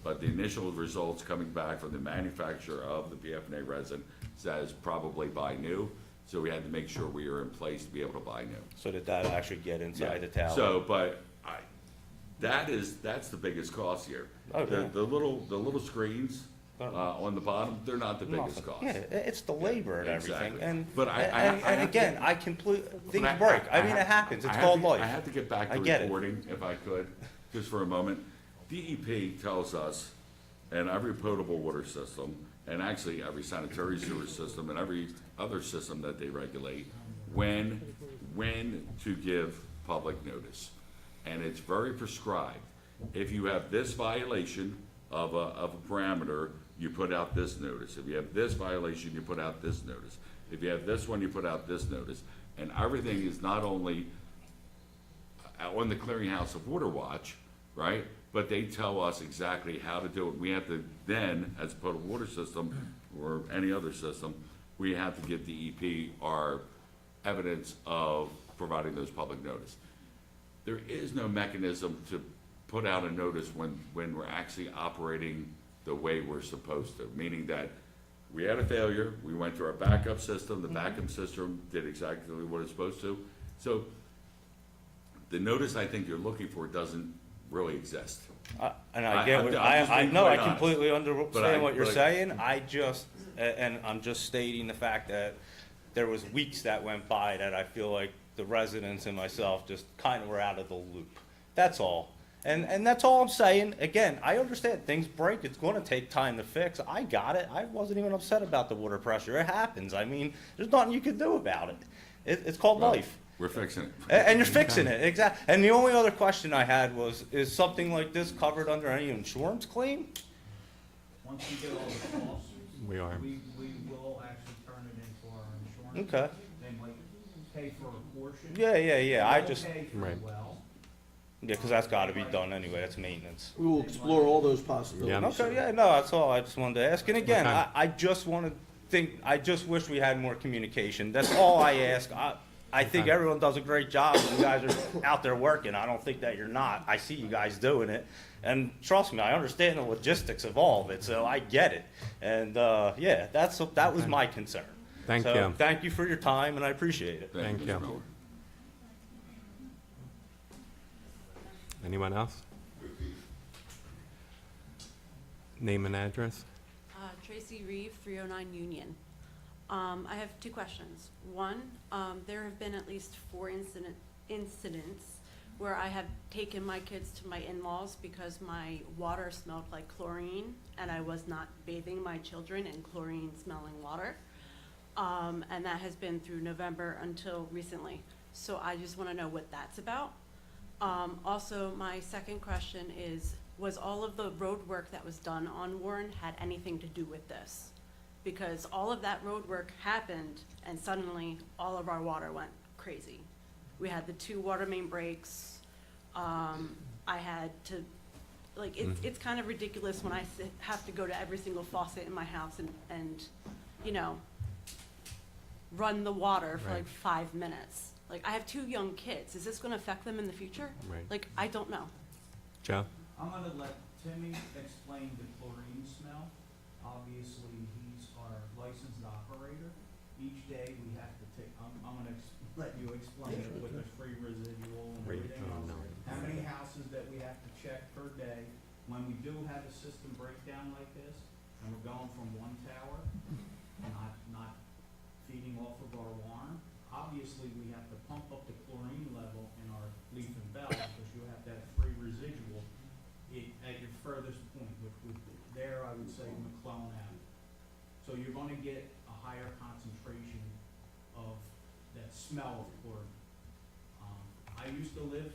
but the initial results coming back from the manufacturer of the PFNA resin says probably buy new. So we had to make sure we were in place to be able to buy new. So did that actually get inside the Yeah. tower? So, but that's the biggest cost here. Okay. The little screens on the bottom, they're not the biggest cost. Yeah, it's the labor and everything, Exactly. and, But and again, I completely, things But break, I mean, it happens, it's called I life. have to get back I to get it. reporting, if I could, just for a moment. DEP tells us, and every potable water system, and actually every sanitary sewer system, and every other system that they regulate, when to give public notice. And it's very prescribed. If you have this violation of a parameter, you put out this notice. If you have this violation, you put out this notice. If you have this one, you put out this notice. And everything is not only on the clearinghouse of Water Watch, right? But they tell us exactly how to do it. We have to then, as a potable water system or any other system, we have to give DEP our evidence of providing those public notice. There is no mechanism to put out a notice when we're actually operating the way we're supposed to, meaning that we had a failure, we went to our backup system, the backup system did exactly what it's supposed to. So the notice I think you're looking for doesn't really exist. And I get what, I'm just I being know, I quite honest. completely But understand what you're but saying, and I'm just stating the fact that there was weeks that went by that I feel like the residents and myself just kind of were out of the loop. That's all. And that's all I'm saying. Again, I understand things break. It's going to take time to fix. I got it. I wasn't even upset about the water pressure. It happens. I mean, there's nothing you can do about it. It's called Well, life. We're fixing it. And you're fixing it, exactly. And the only other question I had was, is something like this covered under any insurance claim? Once we get all the costs, We are. we will actually turn it into our insurance. Okay. They might pay for a portion. Yeah, I They'll just, pay for the Right. well. yeah, because that's got to be done anyway, that's maintenance. We will explore all those possibilities. Okay, yeah, no, that's all I just wanted to ask. And again, Okay. I just want to think, I just wish we had more communication. That's all I ask. I think Okay. everyone does a great job. You guys are out there working. I don't think that you're not. I see you guys doing it. And trust me, I understand the logistics of all of it, so I get it. And, yeah, that was my concern. Thank So, you. thank you for your time, and I appreciate it. Thank Mr. you. Miller. Anyone else? Name and address? Tracy Reeve, 309 Union. I have two questions. One, there have been at least 4 incidents where I have taken my kids to my in-laws because my water smelled like chlorine and I was not bathing my children in chlorine-smelling water. And that has been through November until recently. So I just want to know what that's about. Also, my second question is, was all of the road work that was done on Warren had anything to do with this? Because all of that road work happened and suddenly all of our water went crazy. We had the 2 water main breaks. I had to, like, it's kind of ridiculous when I have to go to every single faucet in my house and, you know, run the water for Right. like 5 minutes. Like, I have 2 young kids. Is this gonna affect them in the future? Right. Like, I don't know. Joe? I'm gonna let Timmy explain the chlorine smell. Obviously, he's our licensed operator. Each day we have to take, I'm gonna let you explain it with the free residual and everything else. How many houses that we have to check per day. When we do have a system breakdown like this, and we're going from one tower, not feeding off of our Warren, obviously we have to pump up the chlorine level in our leaf and bell, because you have that free residual at your furthest point, which would, there I would say McClellan Avenue. So you're gonna get a higher concentration of that smell of chlorine. I used to live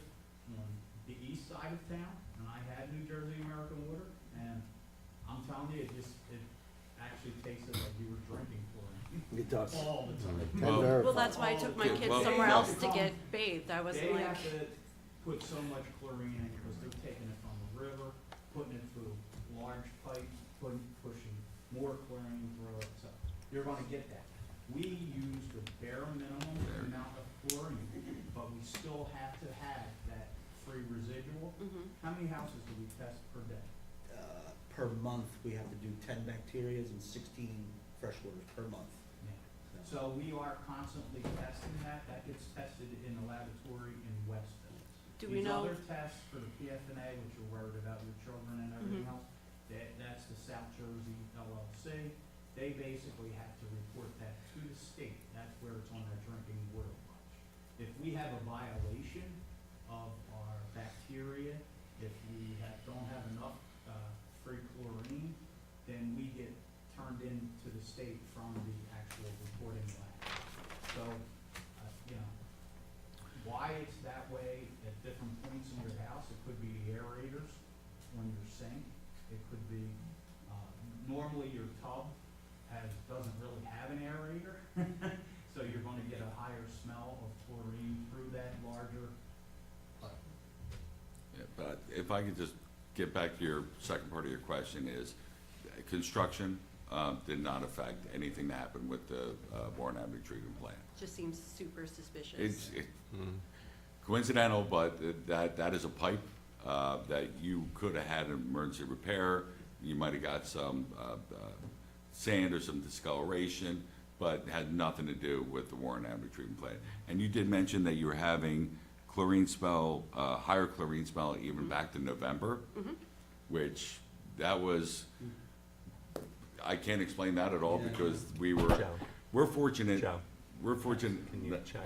on the east side of town, and I had New Jersey American Water, and I'm telling you, it actually tasted like you were drinking chlorine It does. all the time. Can Well- verify. Well, that's why I took my Okay, kids well- somewhere else to get bathed. I wasn't They like, have to put so much chlorine in because they're taking it from the river, putting it through large pipes, pushing more chlorine through it, so you're gonna get that. We use the bare minimum amount of chlorine, but we still have to have that free residual. mhm. How many houses do we test per day? Per month, we have to do 10 bacterias and 16 freshwaters per month. So we are constantly testing that. That gets tested in the laboratory in Westville. Do we know? These other tests for the PFNA, which you're worried about your children and everything else, that's the South Jersey LLC. They basically have to report that to the state. That's where it's on their drinking water watch. If we have a violation of our bacteria, if we don't have enough free chlorine, then we get turned in to the state from the actual reporting lab. So, you know, why it's that way at different points in your house, it could be the aerators on your sink, it could be, normally your tub doesn't really have an aerator, so you're gonna get a higher smell of chlorine through that larger pipe. Yeah, but if I could just get back to your second part of your question is, construction did not affect anything that happened with the Warren Avenue treatment plant. Just seems super suspicious. It's coincidental, but that is a pipe that you could have had an emergency repair. You might have got some sand or some discoloration, but had nothing to do with the Warren Avenue treatment plant. And you did mention that you were having chlorine smell, higher chlorine smell even back to November, which that was, I can't explain that at all because Joe. we're fortunate, Joe. we're fortunate. Can you that- check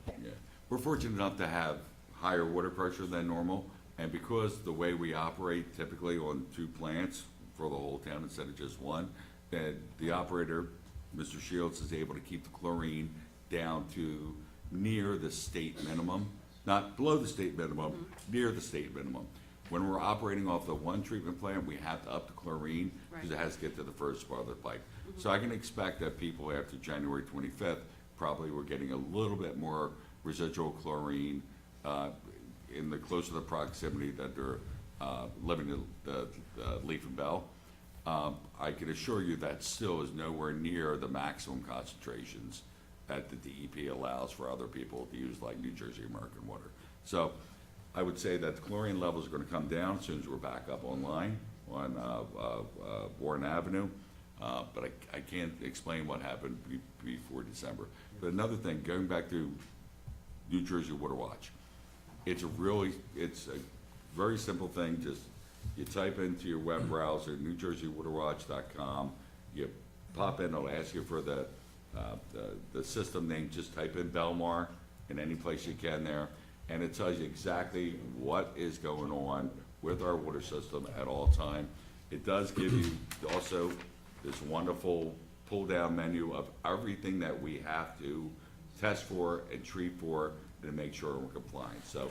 it? yeah. We're fortunate enough to have higher water pressure than normal, and because the way we operate typically on 2 plants for the whole town instead of just one, that the operator, Mr. Shields, is able to keep the chlorine down to near the state minimum, not below the state minimum, near the state minimum. When we're operating off the one treatment plant, we have to up the chlorine, because it Right. has to get to the first part of the pipe. So I can expect that people after January 25th probably were getting a little bit more residual chlorine in the closer to the proximity that they're living in the Leaf and Bell. I can assure you that still is nowhere near the maximum concentrations that the DEP allows for other people to use, like New Jersey American Water. So I would say that the chlorine levels are gonna come down as soon as we're back up online on Warren Avenue. But I can't explain what happened before December. But another thing, going back to New Jersey Water Watch, it's a very simple thing. Just, you type into your web browser, NewJerseyWaterWatch.com, you pop in, it'll ask you for the system name, just type in Belmar in any place you can there, and it tells you exactly what is going on with our water system at all time. It does give you also this wonderful pull-down menu of everything that we have to test for and treat for and to make sure we're compliant. So,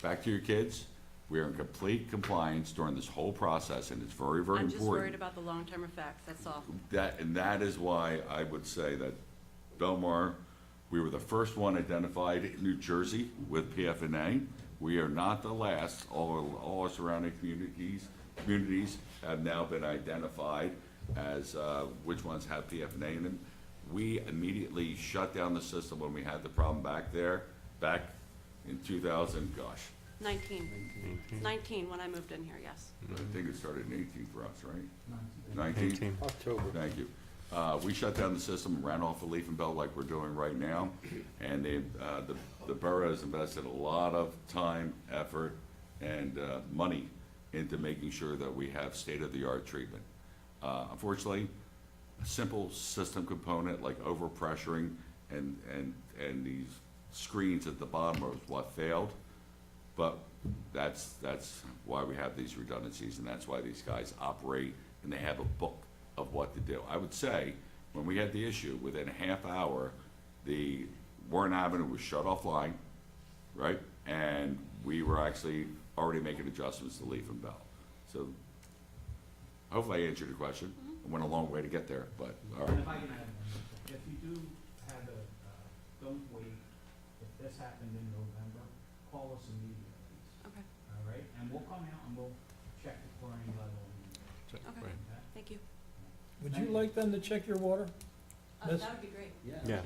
back to your kids, we are in complete compliance during this whole process, and it's very, very I'm important. just worried about the long-term effects, that's all. That is why I would say that Belmar, we were the first one identified in New Jersey with PFNA. We are not the last. All our surrounding communities have now been identified as which ones have PFNA in them. We immediately shut down the system when we had the problem back in 2000, gosh, 19 when I moved in here, yes. I think it started in 18 for us, right? 19. 19? October. Thank you. We shut down the system and ran off a leaf and belt like we're doing right now. And the borough has invested a lot of time, effort, and money into making sure that we have state-of-the-art treatment. Unfortunately, a simple system component like overpressuring and these screens at the bottom are what failed. But that's why we have these redundancies, and that's why these guys operate and they have a book of what to do. I would say, when we had the issue, within a half hour, the Warren Avenue was shut offline, right? And we were actually already making adjustments to leaf and bell. So hopefully I answered your question. It went a long way to get there, but, all And right. if I can add, if you do have don't wait, if this happened in November, call us immediately, Okay, all right? And we'll come out and we'll check the chlorine level. okay, Okay? thank you. Would you like them to check your water? That Yes. would be great. Yeah. Yeah.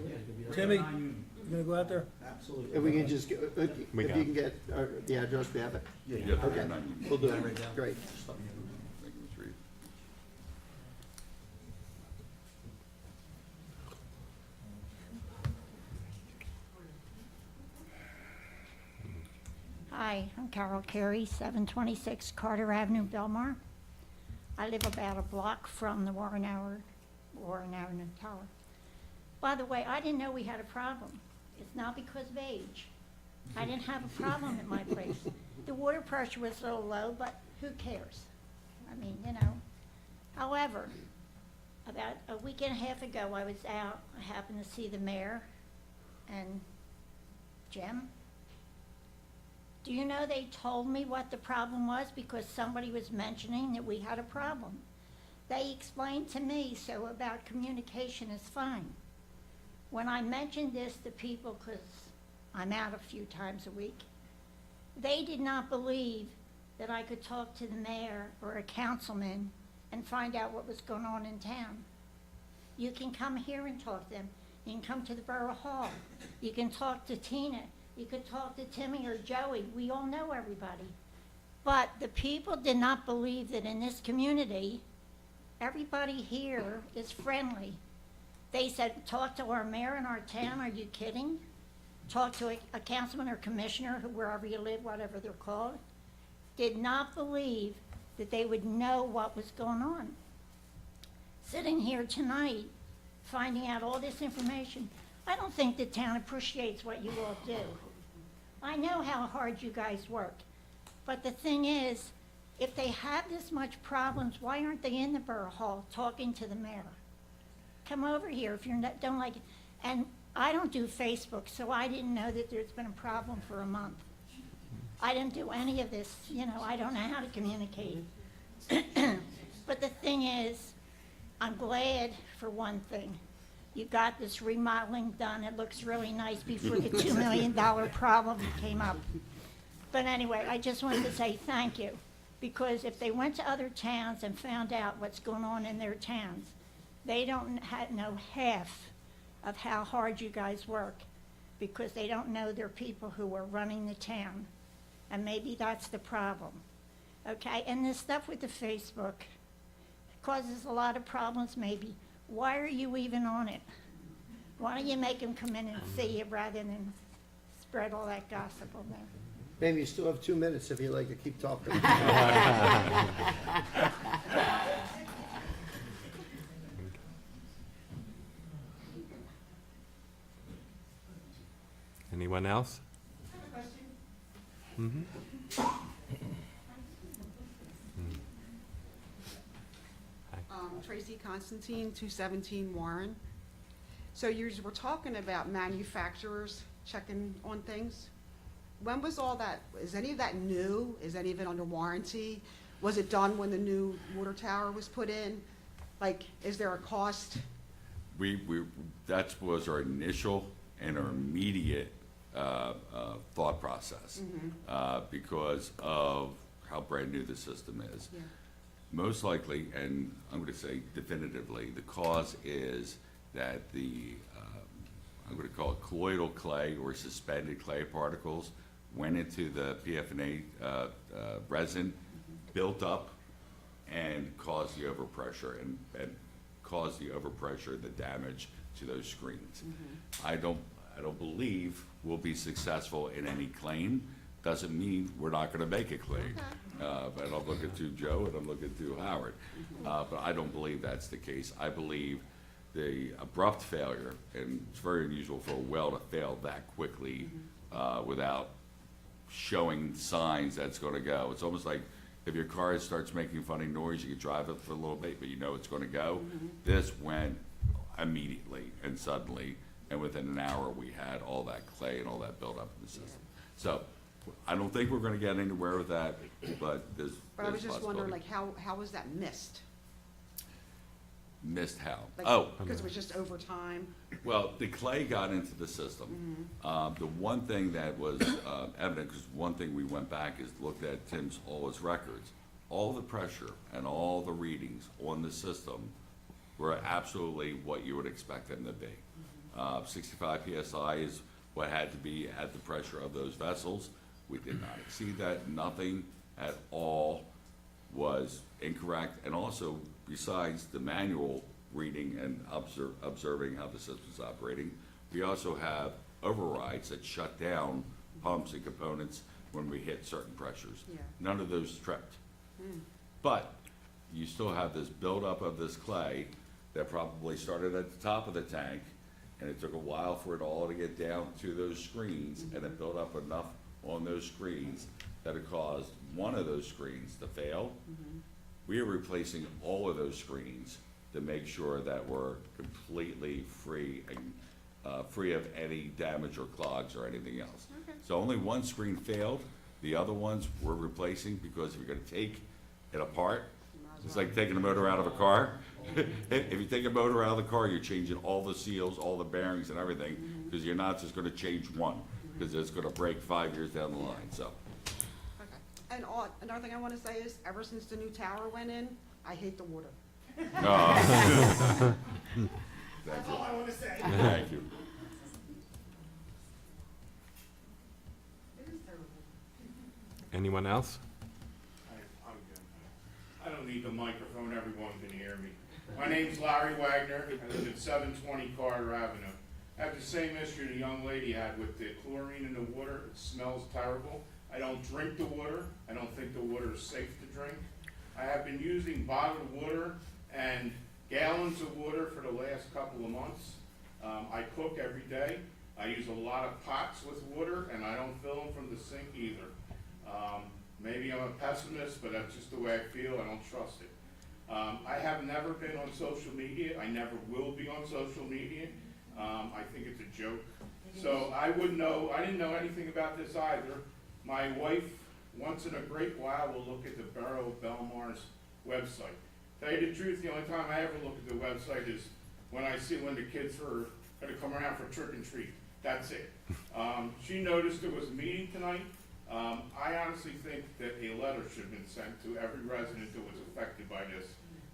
Timmy? 309 Union. You gonna go out there? Absolutely. If we can just, if We you got can get the address, we have it. Yeah, Yeah, Okay. 309. We'll do Right it. now. Great. Just let me know. Thank you, Mr. Reed. Hi, I'm Carol Carey, 726 Carter Avenue, Belmar. I live about a block from the Warren Avenue Tower. By the way, I didn't know we had a problem. It's not because of age. I didn't have a problem at my place. The water pressure was a little low, but who cares? I mean, you know. However, about a week and a half ago, I was out. I happened to see the mayor and Jim. Do you know they told me what the problem was because somebody was mentioning that we had a problem? They explained to me, so about communication is fine. When I mentioned this to people, because I'm out a few times a week, they did not believe that I could talk to the mayor or a councilman and find out what was going on in town. You can come here and talk to them. You can come to the Borough Hall. You can talk to Tina. You could talk to Timmy or Joey. We all know everybody. But the people did not believe that in this community, everybody here is friendly. They said, talk to our mayor in our town, are you kidding? Talk to a councilman or commissioner, wherever you live, whatever they're called. Did not believe that they would know what was going on. Sitting here tonight, finding out all this information, I don't think the town appreciates what you all do. I know how hard you guys work, but the thing is, if they have this much problems, why aren't they in the Borough Hall talking to the mayor? Come over here if you don't like it. And I don't do Facebook, so I didn't know that there's been a problem for a month. I didn't do any of this, you know, I don't know how to communicate. But the thing is, I'm glad for one thing. You got this remodeling done. It looks really nice before the $2 million problem came up. But anyway, I just wanted to say thank you, because if they went to other towns and found out what's going on in their towns, they don't know half of how hard you guys work, because they don't know they're people who are running the town. And maybe that's the problem. Okay, and this stuff with the Facebook causes a lot of problems maybe. Why are you even on it? Why don't you make them come in and see you rather than spread all that gossip on there? Ma'am, you still have 2 minutes if you'd like to keep talking. Anyone else? Mhm. Tracy Constantine, 217 Warren. So you were talking about manufacturers checking on things. When was all that, is any of that new? Is any of it under warranty? Was it done when the new water tower was put in? Like, is there a cost? That was our initial and our immediate thought process, because of how brand new the system is. Yeah. Most likely, and I'm going to say definitively, the cause is that I'm going to call it colloidal clay or suspended clay particles went into the PFNA resin, built up, and caused the overpressure, and caused the overpressure, the damage to those screens. I don't believe we'll be successful in any claim. Doesn't mean we're not going to make a claim. But I'm looking to Joe and I'm looking to Howard. But I don't believe that's the case. I believe the abrupt failure, and it's very unusual for a well to fail that quickly without showing signs that's going to go. It's almost like if your car starts making funny noise, you can drive it for a little bit, but you know it's going to go. This went immediately and suddenly, and within an hour we had all that clay and all that built up in the system. So I don't think we're going to get anywhere with that, but there's But I was just wondering, possibility. like, how was that missed? Missed how? Like, Oh, because it was just over time? well, the clay got into the system. The one thing that was evident, because one thing we went back is looked at all his records. All the pressure and all the readings on the system were absolutely what you would expect them to be. 65 PSI is what had to be at the pressure of those vessels. We did not exceed that. Nothing at all was incorrect. And also, besides the manual reading and observing how the system's operating, we also have overrides that shut down pumps and components when we hit certain pressures. Yeah. None of those tripped. But you still have this buildup of this clay that probably started at the top of the tank, and it took a while for it all to get down to those screens, and it built up enough on those screens that it caused one of those screens to fail. We are replacing all of those screens to make sure that we're completely free and free of any damage or clogs or anything else. So only one screen failed. The other ones we're replacing, because if you're gonna take it apart, it's like taking a motor out of a car. If you take a motor out of the car, you're changing all the seals, all the bearings and everything, because you're not just gonna change one, because it's gonna break 5 years down the line, so. Okay. And another thing I want to say is, ever since the new tower went in, I hate the water. That's all I wanna say. Thank you. Anyone else? I'm good. I don't need the microphone, everyone can hear me. My name's Larry Wagner, I live at 720 Carter Avenue. I have the same issue the young lady had with the chlorine in the water. It smells terrible. I don't drink the water. I don't think the water is safe to drink. I have been using bottled water and gallons of water for the last couple of months. I cook every day. I use a lot of pots with water, and I don't fill them from the sink either. Maybe I'm a pessimist, but that's just the way I feel. I don't trust it. I have never been on social media. I never will be on social media. I think it's a joke. So I didn't know anything about this either. My wife, once in a great while, will look at the Borough of Belmar's website. Tell you the truth, the only time I ever look at the website is when I see when the kids are gonna come around for trick and treat. That's it. She noticed there was a meeting tonight. I honestly think that a letter should have been sent to every resident that was affected by this.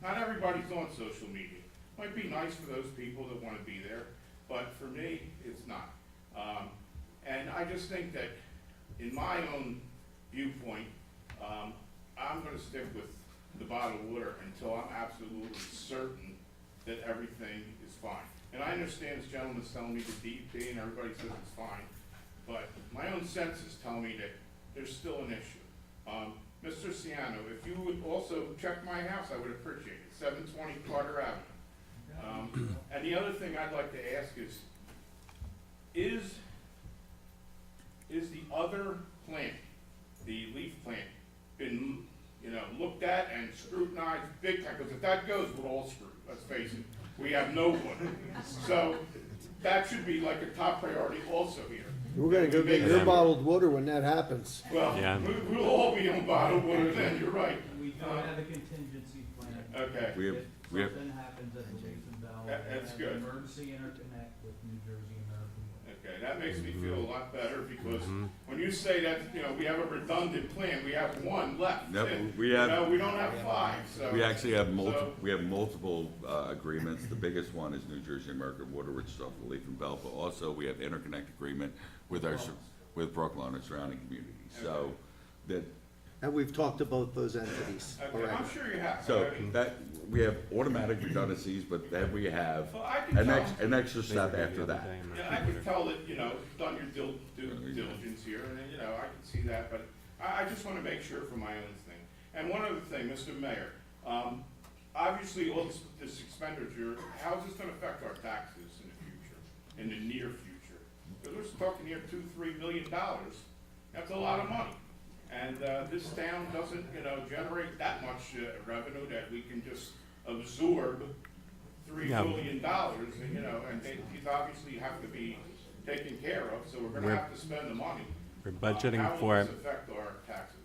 Not everybody's on social media. Might be nice for those people that want to be there. but for me, it's not. And I just think that, in my own viewpoint, I'm gonna stick with the bottled water until I'm absolutely certain that everything is fine. And I understand this gentleman's telling me the DEP and everybody says it's fine, but my own senses tell me that there's still an issue. Mr. Ciano, if you would also check my house, I would appreciate it, 720 Carter Avenue. And the other thing I'd like to ask is the other plant, the leaf plant, been, looked at and scrutinized big time? Because if that goes, we're all screwed, let's face it. We have no water. So that should be like a top priority also here. We're gonna go get your bottled water when that happens. Well, Yeah. we'll all be on bottled water then, you're right. We don't have a contingency plan. Okay. We have, If we have, something happens at the Jason Bell, we That's have good. an emergency interconnect with New Jersey American Water. Okay, that makes me feel a lot better, because when you say that, we have a redundant plan, we have one left. Nope, And, we have- we don't have five, so. we actually have so- multiple agreements. The biggest one is New Jersey American Water, which is off the Leaf and Bell, but also we have interconnect agreement with with Brookline and surrounding communities. So that, And we've talked to both those entities Okay, already. I'm sure you have. so I mean, that, we have automatic redundancies, but then we have Well, I can an tell. an extra step after that. Yeah, I can tell that, you've done your due diligence here, and, I can see that, but I just wanna make sure for my own thing. And one other thing, Mr. Mayor, obviously, all this expenditure, how is this gonna affect our taxes in the future, in the near future? Because we're talking here $2-3 million, that's a lot of money. And, this town doesn't, generate that much, revenue that we can just absorb $3 Yeah. million, and these obviously have to be taken care of, so we're gonna have to spend the money. We're budgeting How for will it. this affect our taxes?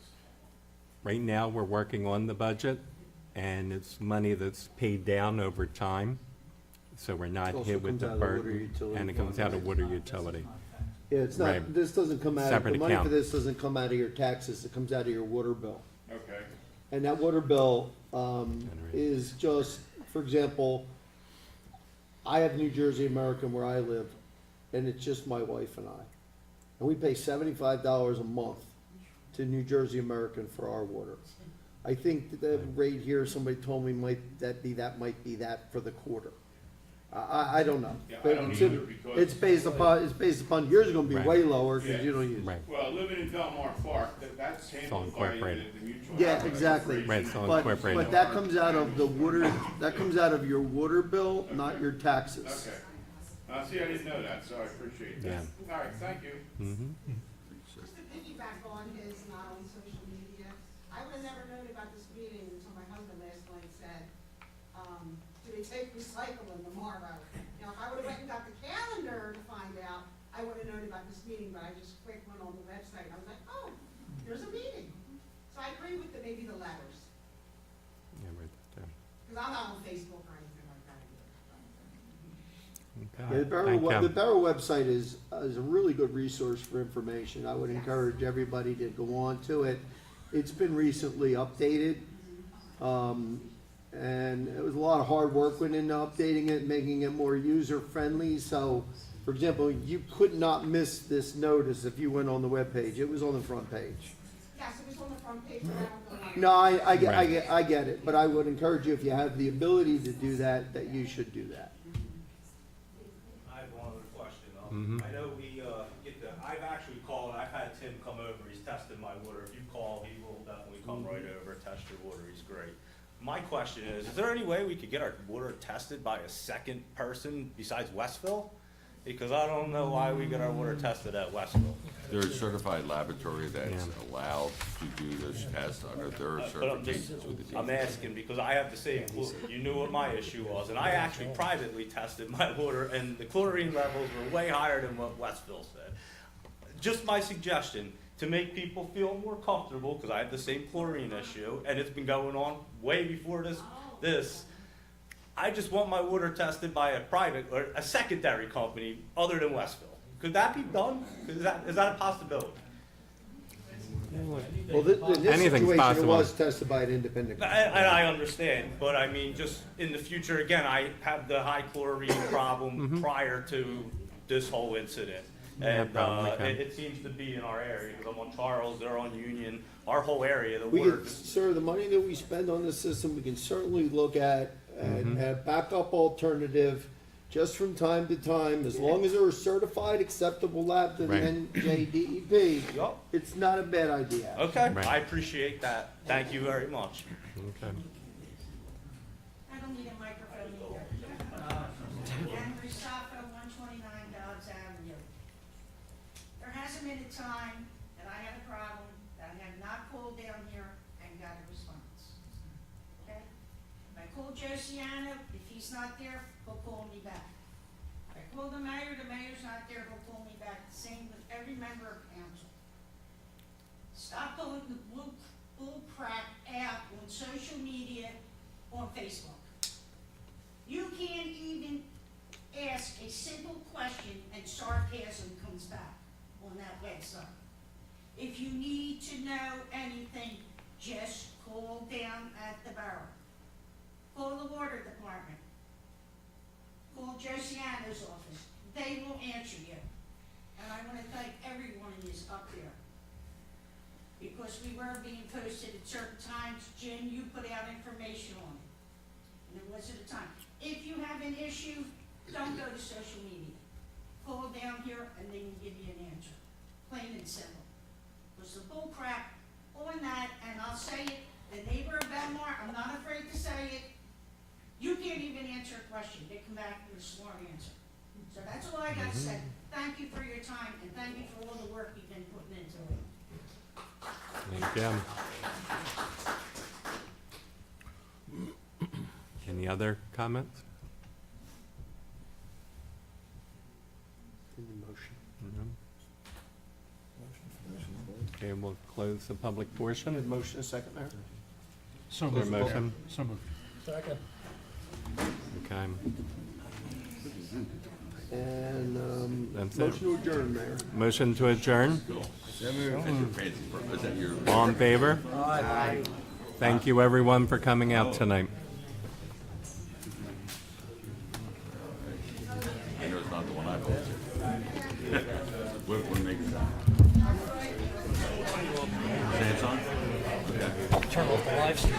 Right now, we're working on the budget, and it's money that's paid down over time, so we're not Also hit with comes the out of the water burden. utility And it comes out of fund. water utility. Yeah, it's not, Right. this doesn't come out, Separate the money for account. this doesn't come out of your taxes, it comes out of your water bill. Okay, And that water bill, Generate. is just, for example, I have New Jersey American where I live, and it's just my wife and I. And we pay $75 a month to New Jersey American for our water. I think that the rate here, somebody told me might be that for the quarter. I don't know. Yeah, I But don't it's- either, because- It's based upon, yours is gonna be Right. way lower, cause Yeah. you don't use it. Right. well, living in Belmar Park, that's handled by incorporated. the mutual. Yeah, Asset exactly. Corporation. Right, so But incorporated. that comes out of the water, that comes out of your water bill, not your taxes. Okay. See, I didn't know that, so I appreciate that. Yeah. All right, thank you. Mhm. Just to piggyback on his not on social media, I would have never known about this meeting until my husband last night said, do they take recycling tomorrow? If I would have went and got the calendar to find out, I would have known about this meeting, but I just quick went on the website, and I was like, oh, there's a meeting. So I agree with maybe the letters, Yeah, write that down. because I'm not on Facebook or anything like that either. Okay. Yeah, the Barrow, Thank you. the Barrow website is a really good resource for information. I would encourage everybody to go on to it. It's been recently updated. And it was a lot of hard work went into updating it, making it more user-friendly. So, for example, you could not miss this notice if you went on the webpage. It was on the front page. Yes, it was on the front page, but I don't know. No, Right. I get it, but I would encourage you, if you have the ability to do that, that you should do that. I have one other question. Mhm. I know we I've actually called, I've had Tim come over, he's tested my water. If you call, he will definitely come right over, test your water, he's great. My question is there any way we could get our water tested by a second person besides Westville? Because I don't know why we get our water tested at Westville. There's a certified laboratory that's Yeah. allowed to do those tests under their But I'm just, certifications with the I'm DEP. asking because I have the same, you knew what my issue was, and I actually privately tested my water, and the chlorine levels were way higher than what Westville said. Just my suggestion, to make people feel more comfortable, because I have the same chlorine issue, and it's been going on way before this, I just want my water tested by a private, or a secondary company other than Westville. Could that be done? Is that a possibility? Well, in this Anything's situation, it possible. was tested by an independent. I understand, but I mean, just in the future, again, I have the high chlorine problem prior to this whole incident. And problem, okay. it seems to be in our area, because I'm on Charles, they're on Union, our whole area, the We water. can, sir, the money that we spend on this system, we can certainly look at a backup alternative just from time to time, as long as they're a certified acceptable lab to the Right. NJDEP. Yup. It's not a bad idea. Okay, Right. I appreciate that. Thank you very much. Okay. I don't need a microphone either. Anne Risacco, 129 Dodds Avenue. There hasn't been a time that I had a problem that I have not called down here and got a response. Okay? If I call Josiano, if he's not there, he'll call me back. If I call the mayor's not there, he'll call me back. Same with every member of council. Stop pulling the bull crap out on social media, on Facebook. You can't even ask a simple question and sarcasm comes back on that website. If you need to know anything, just call down at the borough. Call the water department. Call Josiano's office. They will answer you. And I want to thank everyone who is up there. Because we were being posted at certain times. Jim, you put out information on it. And there wasn't a time. If you have an issue, don't go to social media. Call down here and they will give you an answer. Plain and simple. Because the bull crap on that, and I'll say it, the neighbor of Belmar, I'm not afraid to say it, you can't even answer a question. They come back with a smart answer. So that's all I got to say. Thank you for your time and thank you for all the work you've been putting into it. Thank you. Any other comments? No? Okay, we'll close the public portion. Motion, a second, Mayor? Is there a motion? Second. Okay. And, That's it. motion to adjourn, Mayor. Motion to adjourn. Is that your? All in favor? Thank you, everyone, for coming out tonight. I know it's not the one I voted. What makes that? Say it's on? Okay. Turn off the live stream.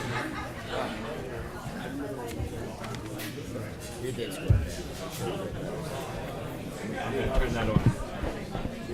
Turn that on.